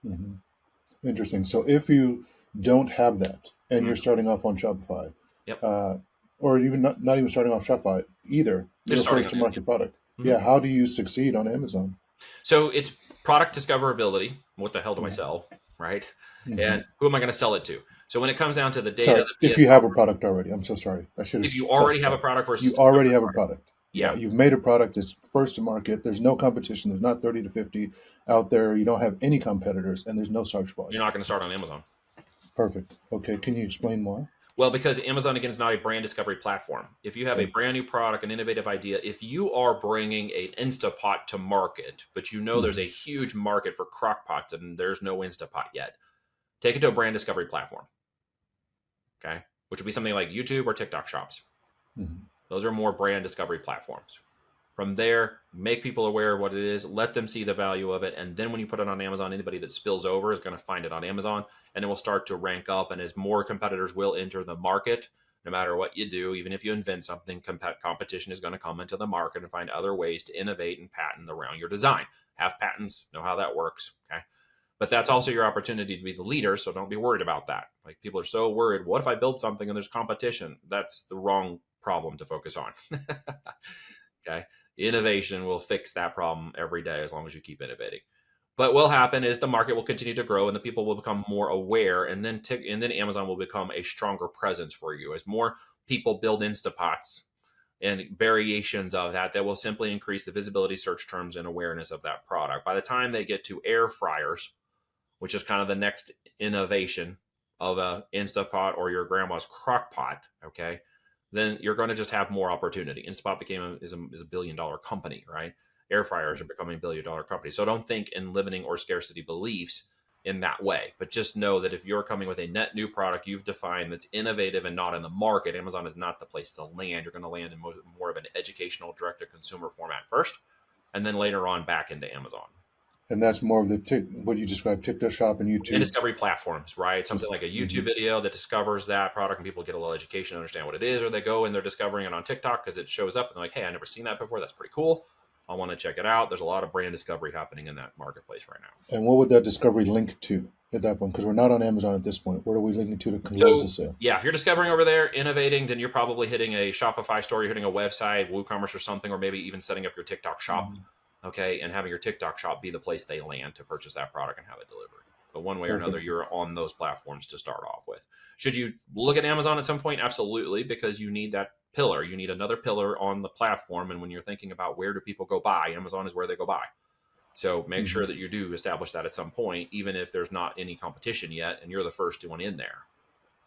[SPEAKER 1] Mm-hmm. Interesting. So if you don't have that and
[SPEAKER 2] Mm-hmm.
[SPEAKER 1] you're starting off on Shopify,
[SPEAKER 2] Yep.
[SPEAKER 1] Or even not even starting off Shopify either, you're
[SPEAKER 2] Just
[SPEAKER 1] a first to
[SPEAKER 2] starting on
[SPEAKER 1] market product.
[SPEAKER 2] Mm-hmm.
[SPEAKER 1] Yeah. How do you succeed on Amazon?
[SPEAKER 2] So it's product discoverability. What the hell do I
[SPEAKER 1] Mhm.
[SPEAKER 2] sell? Right.
[SPEAKER 1] Mhm.
[SPEAKER 2] And who am I going to sell it to? So when it comes down to the data,
[SPEAKER 1] Sorry,
[SPEAKER 2] the
[SPEAKER 1] if
[SPEAKER 2] BS
[SPEAKER 1] you have a product already. I'm so sorry. I should have
[SPEAKER 2] if you already have a
[SPEAKER 1] specified.
[SPEAKER 2] product versus
[SPEAKER 1] You already have a
[SPEAKER 2] product.
[SPEAKER 1] product.
[SPEAKER 2] Yeah.
[SPEAKER 1] You've made a product. It's first to market. There's no competition. There's not 30 to 50 out there. You don't have any competitors, and there's no search volume.
[SPEAKER 2] You're not going to start on Amazon.
[SPEAKER 1] Perfect. Okay. Can you explain more?
[SPEAKER 2] Well, because Amazon, again, is not a brand discovery platform. If you have a
[SPEAKER 1] Okay.
[SPEAKER 2] brand new product, an innovative idea, if you are bringing an Instapot to market, but you know there's a huge market for crock pots and there's no Instapot yet, take it to a brand discovery platform. Okay. Which would be something like YouTube or TikTok shops.
[SPEAKER 1] Mhm.
[SPEAKER 2] Those are more brand discovery platforms. From there, make people aware of what it is, let them see the value of it, and then when you put it on Amazon, anybody that spills over is going to find it on Amazon, and it will start to rank up. And as more competitors will enter the market, no matter what you do, even if you invent something, competition is going to come into the market and find other ways to innovate and patent around your design. Have patents, know how that works. Okay. But that's also your opportunity to be the leader, so don't be worried about that. Like people are so worried, what if I build something and there's competition? That's the wrong problem to focus on. Okay. Innovation will fix that problem every day as long as you keep innovating. But what will happen is the market will continue to grow and the people will become more aware, and then Amazon will become a stronger presence for you as more people build Instapots and variations of that will simply increase the visibility, search terms, and awareness of that product. By the time they get to air fryers, which is kind of the next innovation of a Instapot or your grandma's crock pot, okay, then you're going to just have more opportunity. Instapot is a $1 billion company, right? Air fryers are becoming $1 billion companies. So don't think in limiting or scarcity beliefs in that way, but just know that if you're coming with a net new product you've defined that's innovative and not in the market, Amazon is not the place to land. You're going to land in more of an educational direct-to-consumer format first, and then later on back into Amazon.
[SPEAKER 1] And that's more of what you described, TikTok shop and YouTube.
[SPEAKER 2] And discovery platforms, right? Something like a YouTube video that discovers that product and people get a little education, understand what it is, or they go and they're discovering it on TikTok because it shows up and they're like, hey, I've never seen that before. That's pretty cool. I want to check it out. There's a lot of brand discovery happening in that marketplace right now.
[SPEAKER 1] And what would that discovery link to at that point? Because we're not on Amazon at this point. What are we linking to close the sale?
[SPEAKER 2] Yeah, if you're discovering over there, innovating, then you're probably hitting a Shopify store, you're hitting a website, WooCommerce or something, or maybe even setting up your TikTok shop. Okay, and having your TikTok shop be the place they land to purchase that product and have it delivered. But one way or another, you're on those platforms to start off with. Should you look at Amazon at some point? Absolutely, because you need that pillar. You need another pillar on the platform. And when you're thinking about where do people go buy, Amazon is where they go buy. So make sure that you do establish that at some point, even if there's not any competition yet, and you're the first one in there.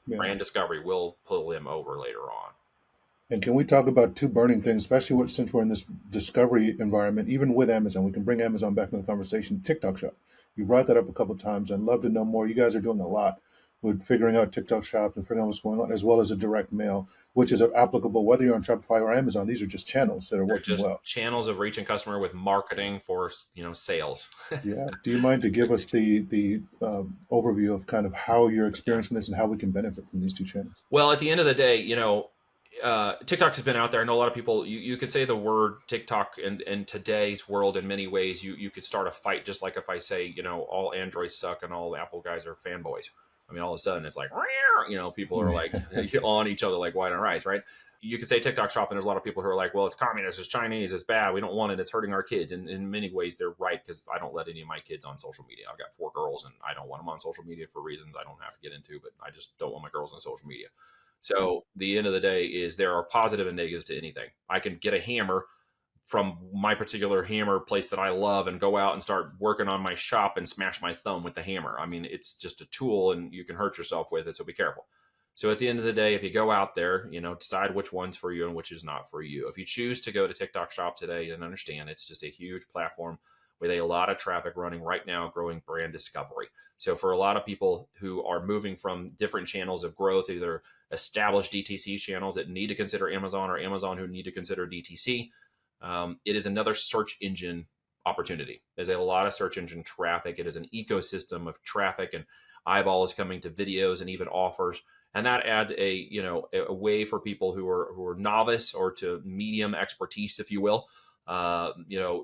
[SPEAKER 2] Yeah. Brand discovery will pull them over later on.
[SPEAKER 1] And can we talk about two burning things, especially since we're in this discovery environment, even with Amazon? We can bring Amazon back into the conversation. TikTok shop. You brought that up a couple of times. I'd love to know more. You guys are doing a lot. with figuring out TikTok Shop and figuring out what's going on, as well as a direct mail, which is applicable whether you're on Shopify or Amazon. These are just channels that are
[SPEAKER 2] They're
[SPEAKER 1] working
[SPEAKER 2] just
[SPEAKER 1] well.
[SPEAKER 2] channels of reaching customer with marketing for, sales.
[SPEAKER 1] Yeah. Do you mind to give us the overview of kind of how you're
[SPEAKER 2] Yeah.
[SPEAKER 1] experiencing this and how we can benefit from these two channels?
[SPEAKER 2] Well, at the end of the day, TikTok has been out there. I know a lot of people. You could say the word TikTok in today's world in many ways. You could start a fight, just like if I say, all Androids suck and all Apple guys are fanboys. I mean, all of a sudden it's like, people are like on each other like white on rice, right? You could say TikTok shop, and there's a lot of people who are like, well, it's communist, it's Chinese, it's bad, we don't want it, it's hurting our kids. And in many ways, they're right, because I don't let any of my kids on social media. I've got 4 girls, and I don't want them on social media for reasons I don't have to get into, but I just don't want my girls on social media. So the end of the day is there are positive and negatives to anything. I can get a hammer from my particular hammer place that I love and go out and start working on my shop and smash my thumb with the hammer. I mean, it's just a tool and you can hurt yourself with it. So be careful. So at the end of the day, if you go out there, decide which one's for you and which is not for you. If you choose to go to TikTok Shop today, and understand it's just a huge platform with a lot of traffic running right now, growing brand discovery. So for a lot of people who are moving from different channels of growth, either established DTC channels that need to consider Amazon or Amazon who need to consider DTC, it is another search engine opportunity. There's a lot of search engine traffic. It is an ecosystem of traffic and eyeballs coming to videos and even offers, and that adds a way for people who are novice or to medium expertise, if you will,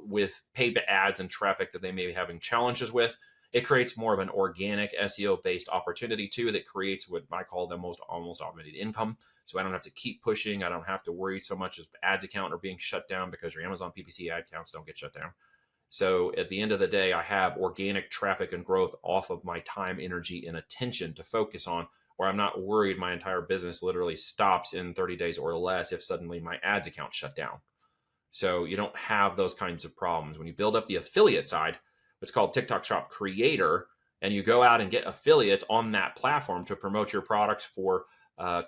[SPEAKER 2] with paid ads and traffic that they may be having challenges with. It creates more of an organic SEO based opportunity too, that creates what I call the most almost automated income. So I don't have to keep pushing. I don't have to worry so much as ads account are being shut down, because your Amazon PPC ad counts don't get shut down. So at the end of the day, I have organic traffic and growth off of my time, energy, and attention to focus on, where I'm not worried my entire business literally stops in 30 days or less if suddenly my ads account shut down. So you don't have those kinds of problems. When you build up the affiliate side, it's called TikTok Shop Creator, and you go out and get affiliates on that platform to promote your products for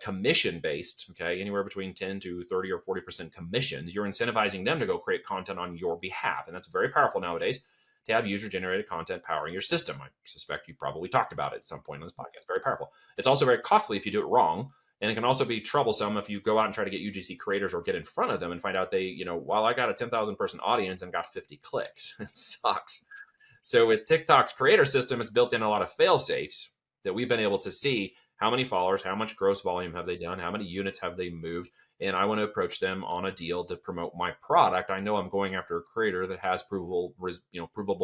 [SPEAKER 2] commission based, okay, anywhere between 10 to 30 or 40% commissions. You're incentivizing them to go create content on your behalf. And that's very powerful nowadays, to have user generated content powering your system. I suspect you probably talked about it at some point on this podcast. Very powerful. It's also very costly if you do it wrong. And it can also be troublesome if you go out and try to get UGC creators or get in front of them and find out while I got a 10,000 person audience and got 50 clicks, it sucks. So with TikTok's creator system, it's built in a lot of fail safes that we've been able to see how many followers, how much gross volume have they done, how many units have they moved, and I want to approach them on a deal to promote my product. I know I'm going after a creator that has provable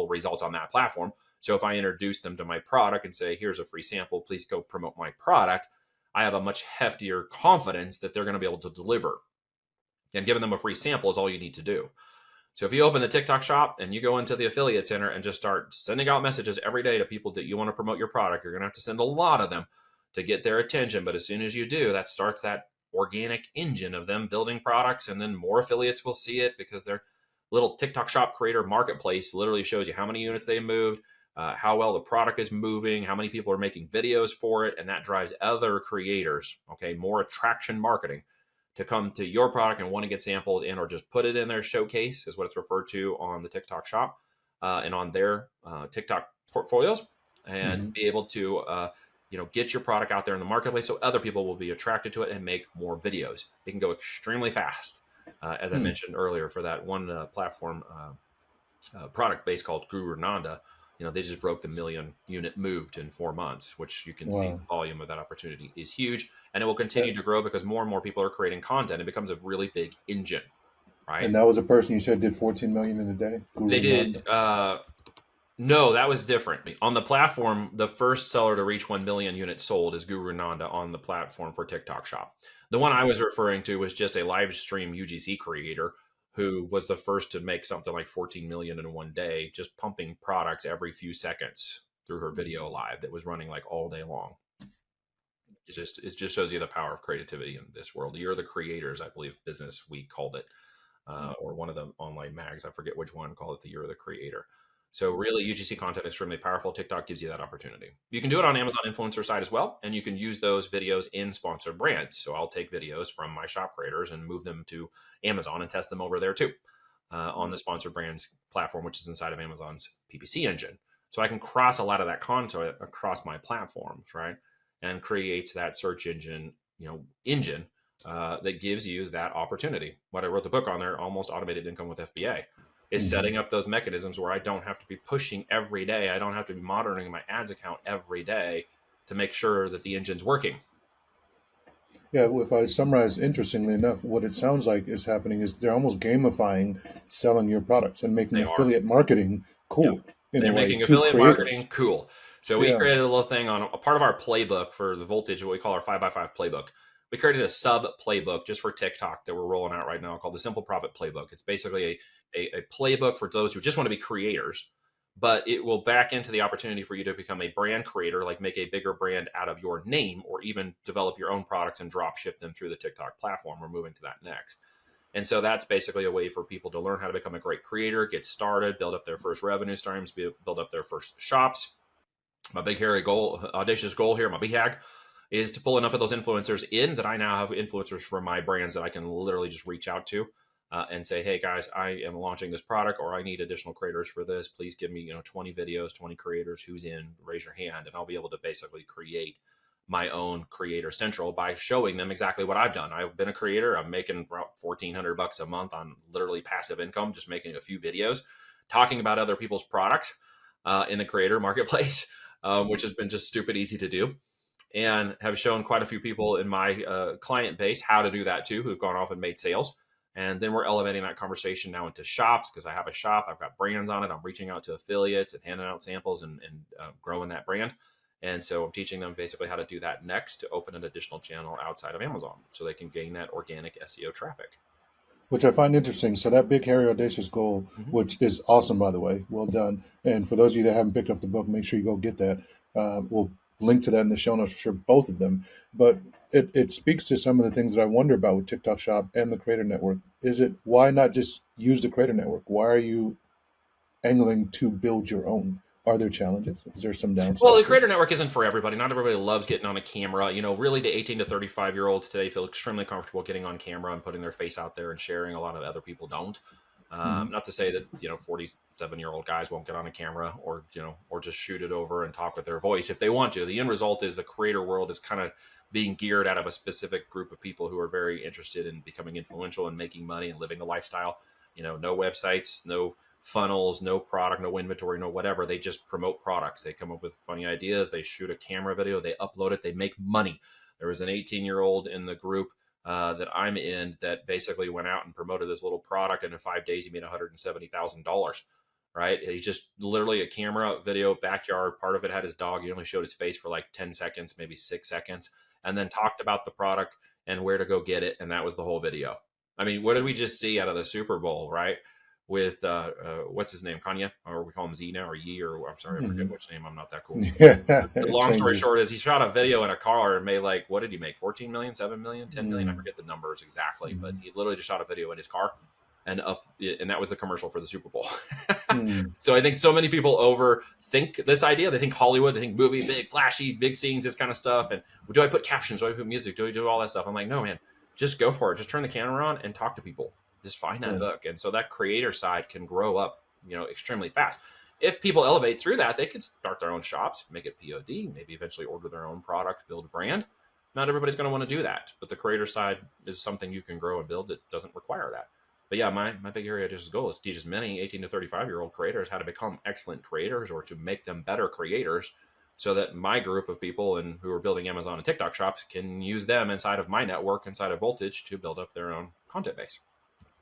[SPEAKER 2] results on that platform. So if I introduce them to my product and say, here's a free sample, please go promote my product, I have a much heftier confidence that they're going to be able to deliver. And giving them a free sample is all you need to do. So if you open the TikTok shop and you go into the affiliate center and just start sending out messages every day to people that you want to promote your product, you're going to have to send a lot of them to get their attention. But as soon as you do, that starts that organic engine of them building products, and then more affiliates will see it, because their little TikTok shop creator marketplace literally shows you how many units they moved, how well the product is moving, how many people are making videos for it, and that drives other creators, okay, more attraction marketing, to come to your product and want to get samples and or just put it in their showcase, is what it's referred to on the TikTok shop, and on their TikTok portfolios, and
[SPEAKER 1] Mhm.
[SPEAKER 2] be able to get your product out there in the marketplace so other people will be attracted to it and make more videos. It can go extremely fast, as I
[SPEAKER 1] Hmm.
[SPEAKER 2] mentioned earlier, for that one platform product base called Guru Nanda. They just broke the million unit moved in 4 months, which you can see
[SPEAKER 1] Wow.
[SPEAKER 2] the volume of that opportunity is huge, and it will
[SPEAKER 1] Uh,
[SPEAKER 2] continue to grow because more and more people are creating content. It becomes a really big engine, right?
[SPEAKER 1] And that was a person you said did 14 million in a day,
[SPEAKER 2] They
[SPEAKER 1] Guru Nanda.
[SPEAKER 2] did. No, that was different. On the platform, the first seller to reach 1 million units sold is Guru Nanda on the platform for TikTok Shop. The one I was referring to was just a live stream UGC creator who was the first to make something like 14 million in one day, just pumping products every few seconds through her video live that was running like all day long. It just shows you the power of creativity in this world. You're the creators, I believe Business Week called it, or one of the online mags, I forget which one, called it the Year of the Creator. So really, UGC content is extremely powerful. TikTok gives you that opportunity. You can do it on Amazon influencer side as well, and you can use those videos in sponsored brands. So I'll take videos from my shop creators and move them to Amazon and test them over there too, on the sponsored brands platform, which is inside of Amazon's PPC engine. So I can cross a lot of that content across my platforms, right? and creates that search engine, engine that gives you that opportunity. What I wrote the book on there, Almost Automated Income with FBA, is setting up those mechanisms where I don't have to be pushing every day. I don't have to be monitoring my ads account every day to make sure that the engine's working.
[SPEAKER 1] Yeah, well, if I summarize, interestingly enough, what it sounds like is happening is they're almost gamifying selling your products and making
[SPEAKER 2] They are.
[SPEAKER 1] affiliate marketing
[SPEAKER 2] Yep.
[SPEAKER 1] cool in a
[SPEAKER 2] They're
[SPEAKER 1] way
[SPEAKER 2] making
[SPEAKER 1] to
[SPEAKER 2] affiliate
[SPEAKER 1] creators.
[SPEAKER 2] marketing cool. So we
[SPEAKER 1] Yeah.
[SPEAKER 2] created a little thing on a part of our playbook for the voltage, what we call our 5x5 playbook. We created a sub playbook just for TikTok that we're rolling out right now called the Simple Profit Playbook. It's basically a playbook for those who just want to be creators, but it will back into the opportunity for you to become a brand creator, like make a bigger brand out of your name, or even develop your own products and drop ship them through the TikTok platform. We're moving to that next. And so that's basically a way for people to learn how to become a great creator, get started, build up their first revenue streams, build up their first shops. My big hairy goal, audacious goal here, my BHAG, is to pull enough of those influencers in that I now have influencers for my brands that I can literally just reach out to and say, hey guys, I am launching this product, or I need additional creators for this. Please give me 20 videos, 20 creators. Who's in? Raise your hand, and I'll be able to basically create my own creator central by showing them exactly what I've done. I've been a creator. I'm making about $1,400 a month on literally passive income, just making a few videos, talking about other people's products in the creator marketplace, which has been just stupid easy to do, and have shown quite a few people in my client base how to do that too, who've gone off and made sales. And then we're elevating that conversation now into shops, because I have a shop, I've got brands on it. I'm reaching out to affiliates and handing out samples and growing that brand. And so I'm teaching them basically how to do that next, to open an additional channel outside of Amazon so they can gain that organic SEO traffic.
[SPEAKER 1] Which I find interesting. So that big, hairy, audacious goal,
[SPEAKER 2] Mm-hmm.
[SPEAKER 1] which is awesome, by the way, well done. And for those of you that haven't picked up the book, make sure you go get that. We'll link to that in the show notes for sure, both of them. But it speaks to some of the things that I wonder about with TikTok Shop and the Creator Network. Is it, why not just use the Creator Network? Why are you angling to build your own? Are there challenges? Is there some
[SPEAKER 2] Well,
[SPEAKER 1] downside
[SPEAKER 2] the
[SPEAKER 1] to it?
[SPEAKER 2] creator network isn't for everybody. Not everybody loves getting on a camera. Really, the 18 to 35-year-olds today feel extremely comfortable getting on camera and putting their face out there and sharing. A lot of other people don't.
[SPEAKER 1] Mm-hmm.
[SPEAKER 2] Not to say that 47-year-old guys won't get on a camera, or or just shoot it over and talk with their voice if they want to. The end result is the creator world is kind of being geared out of a specific group of people who are very interested in becoming influential and making money and living the lifestyle. No websites, no funnels, no product, no inventory, no whatever. They just promote products. They come up with funny ideas. They shoot a camera video. They upload it. They make money. There was an 18-year-old in the group that I'm in that basically went out and promoted this little product, and in 5 days he made $170,000. Right? He just literally a camera video, backyard. Part of it had his dog. He only showed his face for like 10 seconds, maybe 6 seconds, and then talked about the product and where to go get it. And that was the whole video. I mean, what did we just see out of the Super Bowl, right? With what's his name, Kanye, or we call him Z now, or Yee, or I'm sorry, I forget which name. I'm not that cool.
[SPEAKER 1] Yeah,
[SPEAKER 2] The
[SPEAKER 1] it
[SPEAKER 2] long story
[SPEAKER 1] changes.
[SPEAKER 2] short is he shot a video in a car and made like, what did he make? 14 million, 7 million, 10 million? I
[SPEAKER 1] Mm.
[SPEAKER 2] forget the numbers exactly, but
[SPEAKER 1] Mm.
[SPEAKER 2] he literally just shot a video in his car and that was the commercial for the Super Bowl.
[SPEAKER 1] Mm.
[SPEAKER 2] So I think so many people overthink this idea. They think Hollywood, they think movie, big, flashy, big scenes, this kind of stuff. And do I put captions? Do I put music? Do I do all that stuff? I'm like, no, man, just go for it. Just turn the camera on and talk to people. Just find that
[SPEAKER 1] Yeah.
[SPEAKER 2] hook. And so that creator side can grow up, extremely fast. If people elevate through that, they could start their own shops, make it POD, maybe eventually order their own product, build a brand. Not everybody's going to want to do that, but the creator side is something you can grow and build that doesn't require that. But yeah, my big area just goal is to teach as many 18 to 35-year-old creators how to become excellent creators, or to make them better creators, so that my group of people and who are building Amazon and TikTok shops can use them inside of my network, inside of Voltage, to build up their own content base.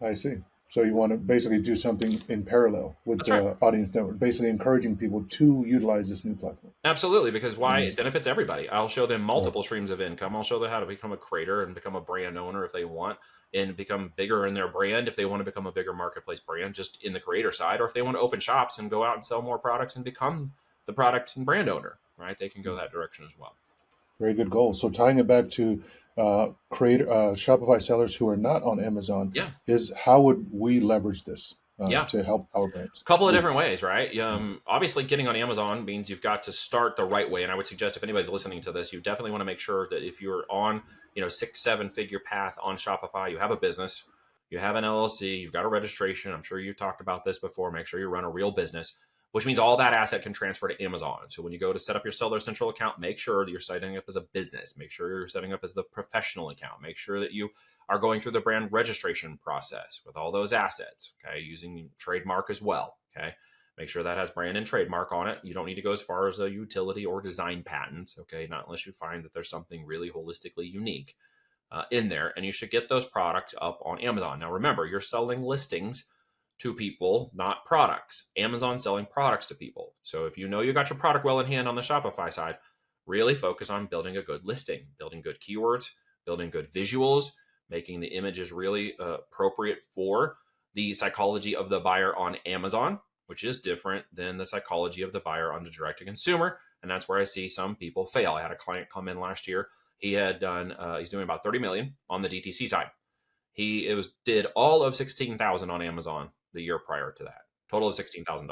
[SPEAKER 1] I see. So you want to basically do something in parallel with
[SPEAKER 2] That's right.
[SPEAKER 1] the audience network, basically encouraging people to utilize this new platform.
[SPEAKER 2] Absolutely, because why?
[SPEAKER 1] Mm.
[SPEAKER 2] It benefits everybody. I'll show them
[SPEAKER 1] Right.
[SPEAKER 2] multiple streams of income. I'll show them how to become a creator and become a brand owner if they want, and become bigger in their brand if they want to become a bigger marketplace brand just in the creator side, or if they want to open shops and go out and sell more products and become the product and brand owner, right? They can go that direction as well.
[SPEAKER 1] Very good goal. So tying it back to creator Shopify sellers who are not on Amazon,
[SPEAKER 2] Yeah.
[SPEAKER 1] is how would we leverage this
[SPEAKER 2] Yeah.
[SPEAKER 1] to help our brands?
[SPEAKER 2] A couple of different ways, right? Obviously, getting on Amazon means you've got to start the right way. And I would suggest if anybody's listening to this, you definitely want to make sure that if you're on, 6-7 figure path on Shopify, you have a business, you have an LLC, you've got a registration. I'm sure you've talked about this before. Make sure you run a real business. which means all that asset can transfer to Amazon. So when you go to set up your Seller Central account, make sure that you're setting up as a business. Make sure you're setting up as the professional account. Make sure that you are going through the brand registration process with all those assets, okay, using trademark as well, okay. Make sure that has brand and trademark on it. You don't need to go as far as a utility or design patents, okay, not unless you find that there's something really holistically unique in there. And you should get those products up on Amazon. Now, remember, you're selling listings to people, not products. Amazon's selling products to people. So if you know you got your product well in hand on the Shopify side, really focus on building a good listing, building good keywords, building good visuals, making the images really appropriate for the psychology of the buyer on Amazon, which is different than the psychology of the buyer on the direct to consumer. And that's where I see some people fail. I had a client come in last year. He had done, he's doing about 30 million on the DTC side. Did all of 16,000 on Amazon the year prior to that, total of $16,000.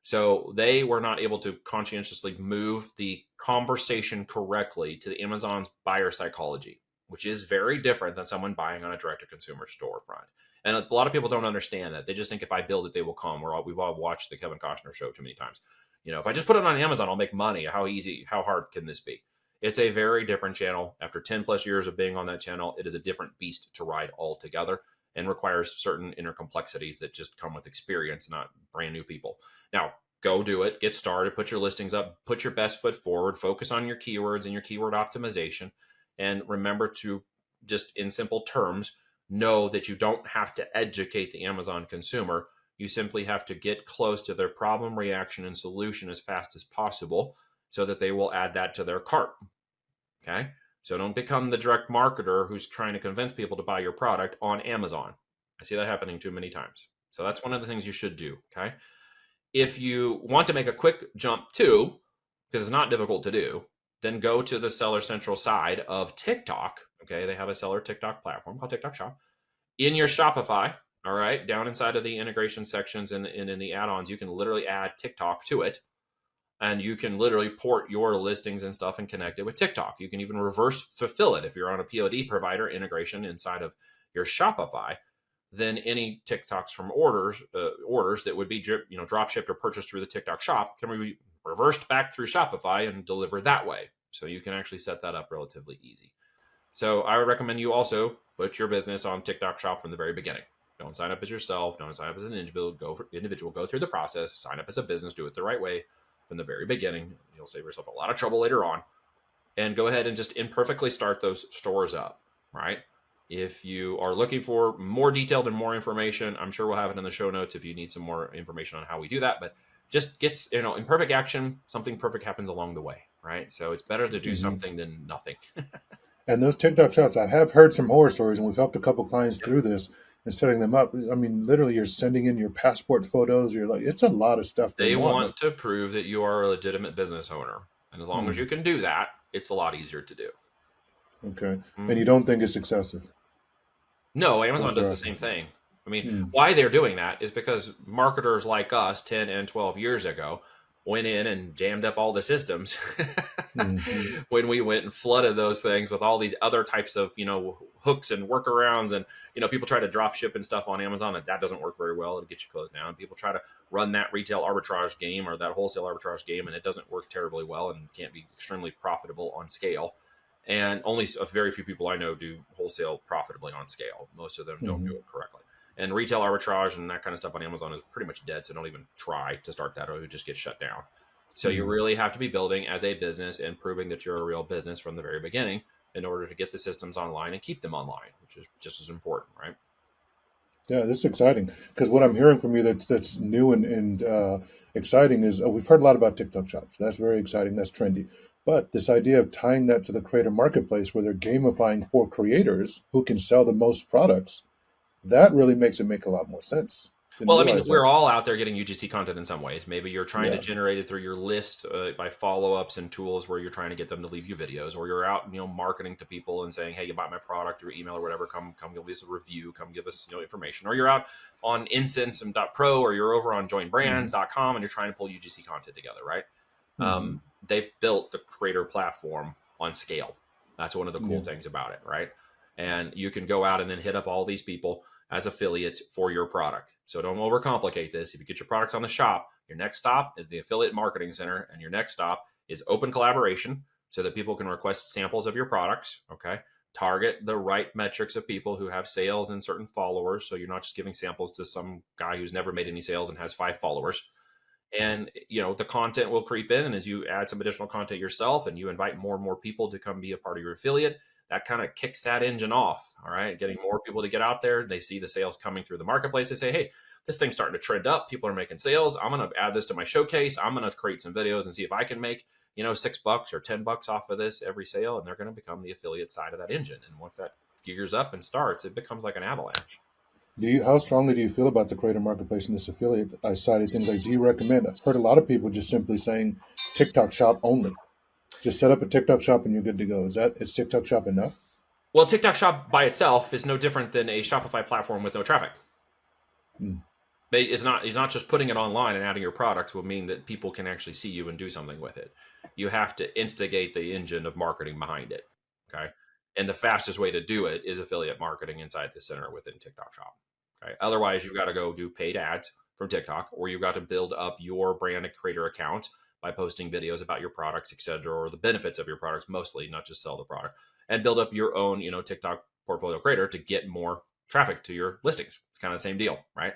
[SPEAKER 2] So they were not able to conscientiously move the conversation correctly to the Amazon's buyer psychology, which is very different than someone buying on a direct to consumer storefront. And a lot of people don't understand that. They just think if I build it, they will come. We've all watched the Kevin Costner show too many times. If I just put it on Amazon, I'll make money. How hard can this be? It's a very different channel. After 10 plus years of being on that channel, it is a different beast to ride altogether and requires certain inner complexities that just come with experience, not brand new people. Now, go do it, get started, put your listings up, put your best foot forward, focus on your keywords and your keyword optimization. And remember to just in simple terms, know that you don't have to educate the Amazon consumer. You simply have to get close to their problem, reaction, and solution as fast as possible so that they will add that to their cart. Okay. So don't become the direct marketer who's trying to convince people to buy your product on Amazon. I see that happening too many times. So that's one of the things you should do. Okay. If you want to make a quick jump too, because it's not difficult to do, then go to the Seller Central side of TikTok. Okay. They have a seller TikTok platform called TikTok Shop. In your Shopify, all right, down inside of the integration sections and in the add-ons, you can literally add TikTok to it. And you can literally port your listings and stuff and connect it with TikTok. You can even reverse fulfill it if you're on a POD provider integration inside of your Shopify. Then any TikToks from orders that would be drop shipped or purchased through the TikTok shop can be reversed back through Shopify and delivered that way. So you can actually set that up relatively easy. So I would recommend you also put your business on TikTok shop from the very beginning. Don't sign up as yourself. Don't sign up as an individual. Go through the process. Sign up as a business. Do it the right way from the very beginning. You'll save yourself a lot of trouble later on. And go ahead and just imperfectly start those stores up, right? If you are looking for more detailed and more information, I'm sure we'll have it in the show notes if you need some more information on how we do that. But just gets, in perfect action, something perfect happens along the way, right? So it's better to do something than nothing.
[SPEAKER 1] And those TikTok shops, I have heard some horror stories, and we've helped a couple clients
[SPEAKER 2] Yep.
[SPEAKER 1] through this and setting them up. I mean, literally, you're sending in your passport photos. You're like, it's a lot of stuff they
[SPEAKER 2] They
[SPEAKER 1] want.
[SPEAKER 2] want to prove that you are a legitimate business owner. And as long as you can do that, it's a lot easier to do.
[SPEAKER 1] Okay. And you don't think it's excessive?
[SPEAKER 2] No, Amazon does the same thing. I mean, why they're doing that is because marketers like us 10 and 12 years ago went in and jammed up all the systems when we went and flooded those things with all these other types of, hooks and workarounds. And, people try to drop ship and stuff on Amazon, and that doesn't work very well. It'll get you closed down. People try to run that retail arbitrage game or that wholesale arbitrage game, and it doesn't work terribly well and can't be extremely profitable on scale. And only a very few people I know do wholesale profitably on scale. Most of them don't do it correctly. And retail arbitrage and that kind of stuff on Amazon is pretty much dead. So don't even try to start that or it would just get shut down. So you really have to be building as a business and proving that you're a real business from the very beginning in order to get the systems online and keep them online, which is just as important, right?
[SPEAKER 1] Yeah, this is exciting because what I'm hearing from you that's new and exciting is we've heard a lot about TikTok shops. That's very exciting. That's trendy. But this idea of tying that to the creator marketplace where they're gamifying for creators who can sell the most products, that really makes it make a lot more sense. Didn't
[SPEAKER 2] Well, I mean,
[SPEAKER 1] realize
[SPEAKER 2] we're
[SPEAKER 1] that.
[SPEAKER 2] all out there getting UGC content in some ways. Maybe you're trying to
[SPEAKER 1] Yeah.
[SPEAKER 2] generate it through your list by follow-ups and tools where you're trying to get them to leave you videos, or you're out, marketing to people and saying, "Hey, you bought my product through email or whatever. Come give us a review. Come give us, information." Or you're out on Incense and .pro, or you're over on joinbrands.com and you're trying to pull UGC content together, right? They've built the creator platform on scale. That's one of the cool things about it, right? And you can go out and then hit up all these people. as affiliates for your product. So don't overcomplicate this. If you get your products on the shop, your next stop is the affiliate marketing center, and your next stop is open collaboration so that people can request samples of your products. Okay. Target the right metrics of people who have sales and certain followers. So you're not just giving samples to some guy who's never made any sales and has 5 followers. And the content will creep in, and as you add some additional content yourself and you invite more and more people to come be a part of your affiliate, that kind of kicks that engine off. All right, getting more people to get out there. They see the sales coming through the marketplace. They say, hey, this thing's starting to trend up, people are making sales, I'm going to add this to my showcase, I'm going to create some videos and see if I can make $6 or $10 off of this every sale. And they're going to become the affiliate side of that engine. And once that gears up and starts, it becomes like an avalanche.
[SPEAKER 1] How strongly do you feel about the creator marketplace and this affiliate? I cited things like, do you recommend? I've heard a lot of people just simply saying TikTok shop only. Just set up a TikTok shop and you're good to go. Is TikTok shop enough?
[SPEAKER 2] Well, TikTok shop by itself is no different than a Shopify platform with no traffic. It's not just putting it online and adding your products will mean that people can actually see you and do something with it. You have to instigate the engine of marketing behind it. Okay. And the fastest way to do it is affiliate marketing inside the center within TikTok shop. Okay. Otherwise, you've got to go do paid ads from TikTok, or you've got to build up your brand creator account by posting videos about your products, etc., or the benefits of your products, mostly, not just sell the product, and build up your own, TikTok portfolio creator to get more traffic to your listings. It's kind of the same deal, right?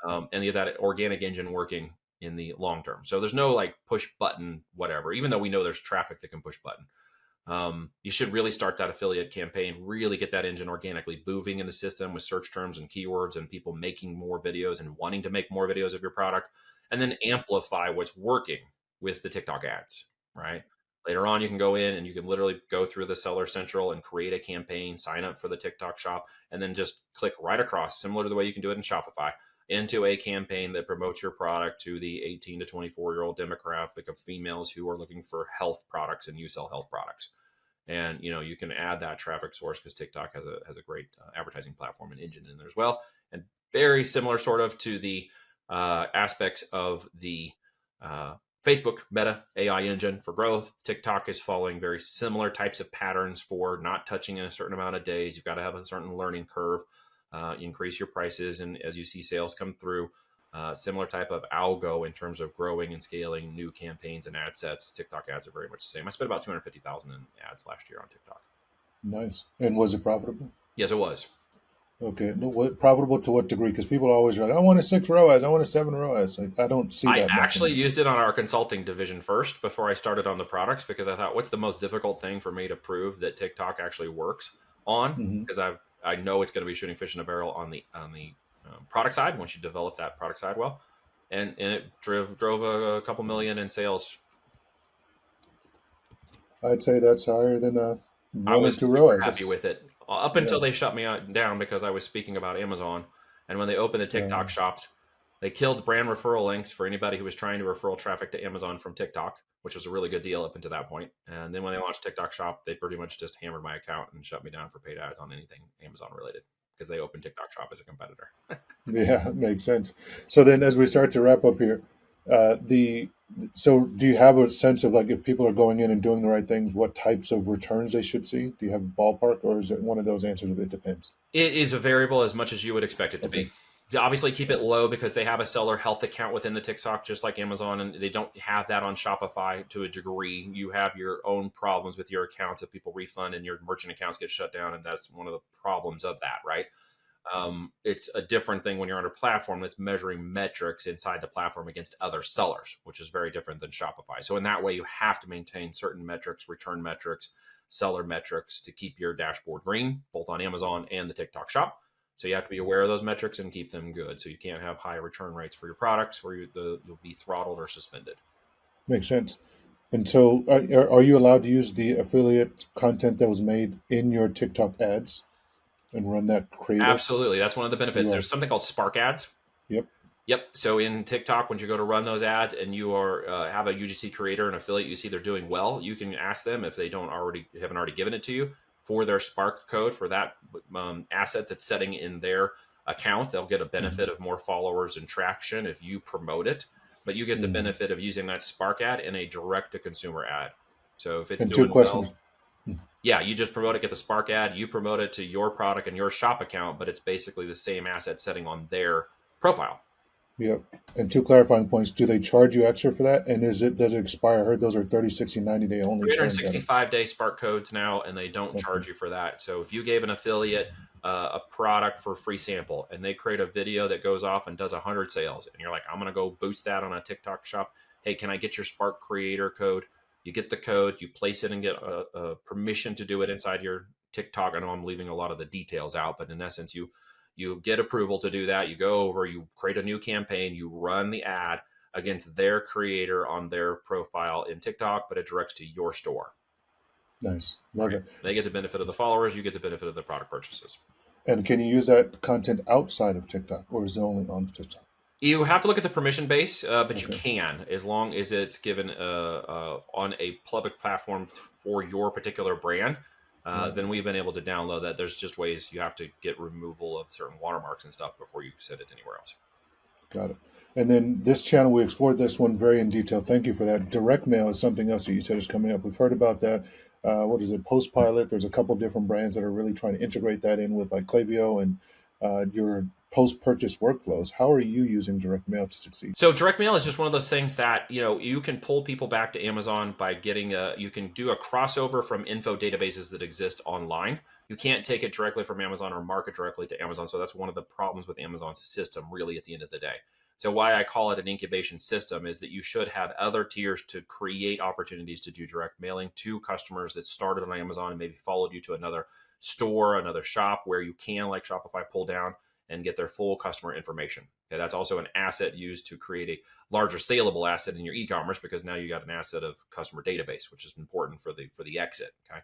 [SPEAKER 2] And get that organic engine working in the long term. So there's no like push button, whatever, even though we know there's traffic that can push button. You should really start that affiliate campaign, really get that engine organically moving in the system with search terms and keywords and people making more videos and wanting to make more videos of your product, and then amplify what's working with the TikTok ads, right? Later on, you can go in and you can literally go through the Seller Central and create a campaign, sign up for the TikTok shop, and then just click right across, similar to the way you can do it in Shopify, into a campaign that promotes your product to the 18 to 24-year-old demographic of females who are looking for health products, and you sell health products. And you can add that traffic source because TikTok has a great advertising platform and engine in there as well, and very similar sort of to the aspects of the Facebook Meta AI engine for growth. TikTok is following very similar types of patterns for not touching in a certain amount of days. You've got to have a certain learning curve. Increase your prices, and as you see sales come through, similar type of algo in terms of growing and scaling new campaigns and ad sets. TikTok ads are very much the same. I spent about $250,000 in ads last year on TikTok.
[SPEAKER 1] Nice. And was it profitable?
[SPEAKER 2] Yes, it was.
[SPEAKER 1] Okay. No, profitable to what degree? Because people are always like, I want a 6 ROAS, I want a 7 ROAS. I don't see that.
[SPEAKER 2] I actually used it on our consulting division first before I started on the products, because I thought, what's the most difficult thing for me to prove that TikTok actually works on? Because I know it's going to be shooting fish in a barrel on the product side once you develop that product side well, and it drove a couple million in sales.
[SPEAKER 1] I'd say that's higher than a 1
[SPEAKER 2] I
[SPEAKER 1] or
[SPEAKER 2] was
[SPEAKER 1] 2
[SPEAKER 2] super
[SPEAKER 1] ROAS.
[SPEAKER 2] happy with it up until they shut me down because I was speaking about Amazon, and when they opened the TikTok shops, they killed brand referral links for anybody who was trying to referral traffic to Amazon from TikTok, which was a really good deal up until that point. And then when they launched TikTok Shop, they pretty much just hammered my account and shut me down for paid ads on anything Amazon related, because they opened TikTok Shop as a competitor.
[SPEAKER 1] Yeah, makes sense. So then, as we start to wrap up here, so do you have a sense of, like, if people are going in and doing the right things, what types of returns they should see? Do you have a ballpark, or is it one of those answers of it depends?
[SPEAKER 2] It is a variable as much as you would expect it to be. Obviously, keep it low because they have a seller health account within the TikTok, just like Amazon, and they don't have that on Shopify to a degree. You have your own problems with your accounts if people refund and your merchant accounts get shut down, and that's one of the problems of that, right? It's a different thing when you're on a platform that's measuring metrics inside the platform against other sellers, which is very different than Shopify. So in that way, you have to maintain certain metrics, return metrics, seller metrics, to keep your dashboard green, both on Amazon and the TikTok shop. So you have to be aware of those metrics and keep them good. So you can't have high return rates for your products where you'll be throttled or suspended.
[SPEAKER 1] Makes sense. And so are you allowed to use the affiliate content that was made in your TikTok ads and run that creative?
[SPEAKER 2] Absolutely. That's one of the benefits. There's something called Spark ads. Yep. So in TikTok, when you go to run those ads and you have a UGC creator and affiliate, you see they're doing well, you can ask them if they haven't already given it to you for their Spark code for that asset that's setting in their account. They'll get a benefit of more followers and traction if you promote it, but you get the benefit of using that Spark ad in a direct to consumer ad. So if it's doing well, Yeah, you just promote it, get the Spark ad, you promote it to your product and your shop account, but it's basically the same asset setting on their profile.
[SPEAKER 1] Yep. And two clarifying points. Do they charge you extra for that? And does it expire? I heard those are 30, 60, 90-day only terms.
[SPEAKER 2] 365-day Spark codes now, and they don't
[SPEAKER 1] Okay.
[SPEAKER 2] charge you for that. So if you gave an affiliate a product for free sample and they create a video that goes off and does 100 sales, and you're like, I'm going to go boost that on a TikTok shop. Hey, can I get your Spark creator code? You get the code, you place it and get a permission to do it inside your TikTok. I know I'm leaving a lot of the details out, but in essence, you get approval to do that. You go over, you create a new campaign, you run the ad against their creator on their profile in TikTok, but it directs to your store.
[SPEAKER 1] Nice. Love
[SPEAKER 2] Right?
[SPEAKER 1] it.
[SPEAKER 2] They get the benefit of the followers, you get the benefit of the product purchases.
[SPEAKER 1] And can you use that content outside of TikTok, or is it only on TikTok?
[SPEAKER 2] You have to look at the permission base, but you
[SPEAKER 1] Okay.
[SPEAKER 2] can, as long as it's given on a public platform for your particular brand. Then we've been able to download that. There's just ways you have to get removal of certain watermarks and stuff before you send it anywhere else.
[SPEAKER 1] Got it. And then this channel, we explored this one very in detail. Thank you for that. Direct mail is something else that you said is coming up. We've heard about that. What is it? Postpilot. There's a couple different brands that are really trying to integrate that in with like Klaviyo and your post-purchase workflows. How are you using direct mail to succeed?
[SPEAKER 2] So direct mail is just one of those things that, you can pull people back to Amazon by you can do a crossover from info databases that exist online. You can't take it directly from Amazon or market directly to Amazon. So that's one of the problems with Amazon's system, really, at the end of the day. So why I call it an incubation system is that you should have other tiers to create opportunities to do direct mailing to customers that started on Amazon and maybe followed you to another store, another shop where you can, like Shopify, pull down and get their full customer information. Okay, that's also an asset used to create a larger saleable asset in your e-commerce, because now you got an asset of customer database, which is important for the exit. Okay,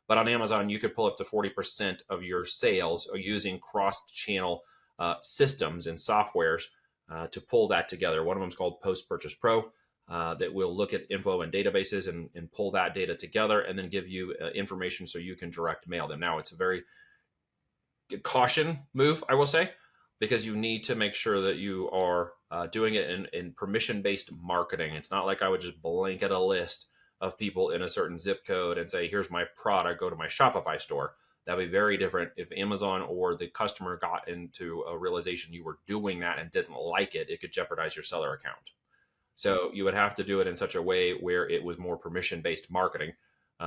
[SPEAKER 2] but on Amazon, you could pull up to 40% of your sales using cross-channel systems and softwares to pull that together. One of them is called Post Purchase Pro. That will look at info and databases and pull that data together and then give you information so you can direct mail them. Now, it's a very caution move, I will say, because you need to make sure that you are doing it in permission-based marketing. It's not like I would just blanket a list of people in a certain zip code and say, here's my product, go to my Shopify store. That'd be very different if Amazon or the customer got into a realization you were doing that and didn't like it. It could jeopardize your seller account. So you would have to do it in such a way where it was more permission-based marketing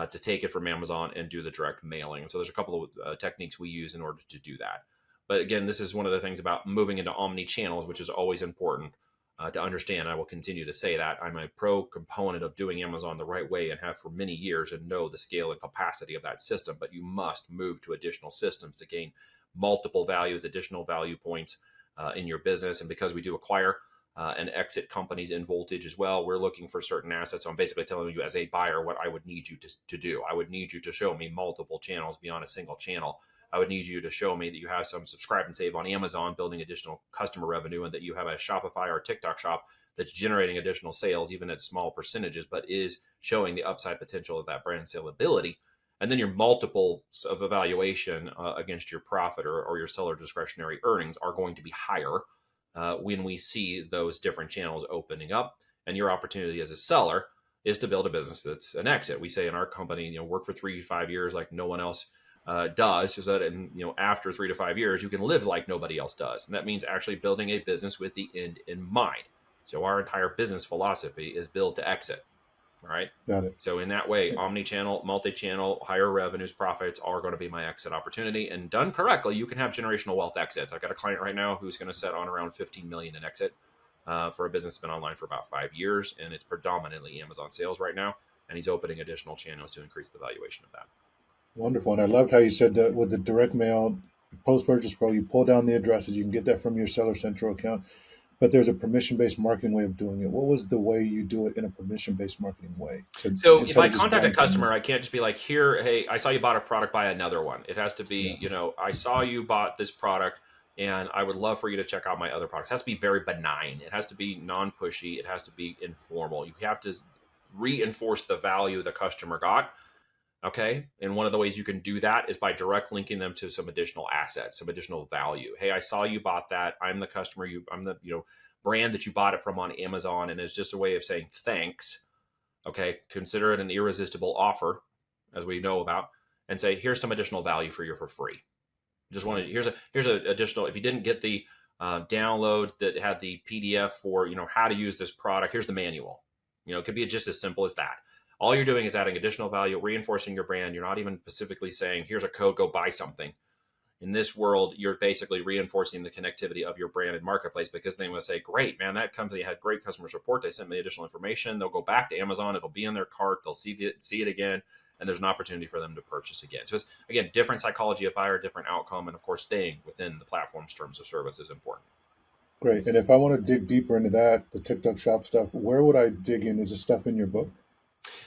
[SPEAKER 2] to take it from Amazon and do the direct mailing. And so there's a couple of techniques we use in order to do that. But again, this is one of the things about moving into omni channels, which is always important to understand. I will continue to say that I'm a pro component of doing Amazon the right way and have for many years, and know the scale and capacity of that system. But you must move to additional systems to gain multiple values, additional value points in your business. And because we do acquire and exit companies in Voltage as well, we're looking for certain assets. So I'm basically telling you, as a buyer, what I would need you to do. I would need you to show me multiple channels beyond a single channel. I would need you to show me that you have some subscribe and save on Amazon, building additional customer revenue, and that you have a Shopify or TikTok shop that's generating additional sales, even at small percentages, but is showing the upside potential of that brand saleability. And then your multiples of evaluation against your profit or your seller discretionary earnings are going to be higher when we see those different channels opening up. And your opportunity as a seller is to build a business that's an exit. We say in our company, work for 3 to 5 years like no one else does, so that after 3 to 5 years you can live like nobody else does. And that means actually building a business with the end in mind. So our entire business philosophy is build to exit. All right.
[SPEAKER 1] Got it.
[SPEAKER 2] So in that way, omni-channel, multi-channel, higher revenues, profits are going to be my exit opportunity. And done correctly, you can have generational wealth exits. I got a client right now who's going to set on around 15 million in exit for a business that's been online for about 5 years, and it's predominantly Amazon sales right now. And he's opening additional channels to increase the valuation of that.
[SPEAKER 1] Wonderful. And I loved how you said that with the direct mail post-purchase pro, you pull down the addresses, you can get that from your Seller Central account, but there's a permission-based marketing way of doing it. What was the way you do it in a permission-based marketing way?
[SPEAKER 2] So if I contact a customer, I can't just be like, here, hey, I saw you bought a product, buy another one. It has to be, I saw you bought this product and I would love for you to check out my other products. It has to be very benign. It has to be non-pushy. It has to be informal. You have to reinforce the value the customer got. Okay. And one of the ways you can do that is by direct linking them to some additional assets, some additional value. Hey, I saw you bought that. I'm the customer. I'm the brand that you bought it from on Amazon. And it's just a way of saying thanks. Okay. Consider it an irresistible offer, as we know about. and say, here's some additional value for you for free. Just wanted, here's a additional, if you didn't get the download that had the PDF for, how to use this product, here's the manual. It could be just as simple as that. All you're doing is adding additional value, reinforcing your brand. You're not even specifically saying, here's a code, go buy something. In this world, you're basically reinforcing the connectivity of your brand and marketplace, because they will say, great, man, that company had great customer support. They sent me additional information. They'll go back to Amazon. It'll be in their cart. They'll see it again. And there's an opportunity for them to purchase again. So it's, again, different psychology of buyer, different outcome. And of course, staying within the platform's terms of service is important.
[SPEAKER 1] Great. And if I want to dig deeper into that, the TikTok shop stuff, where would I dig in? Is this stuff in your book?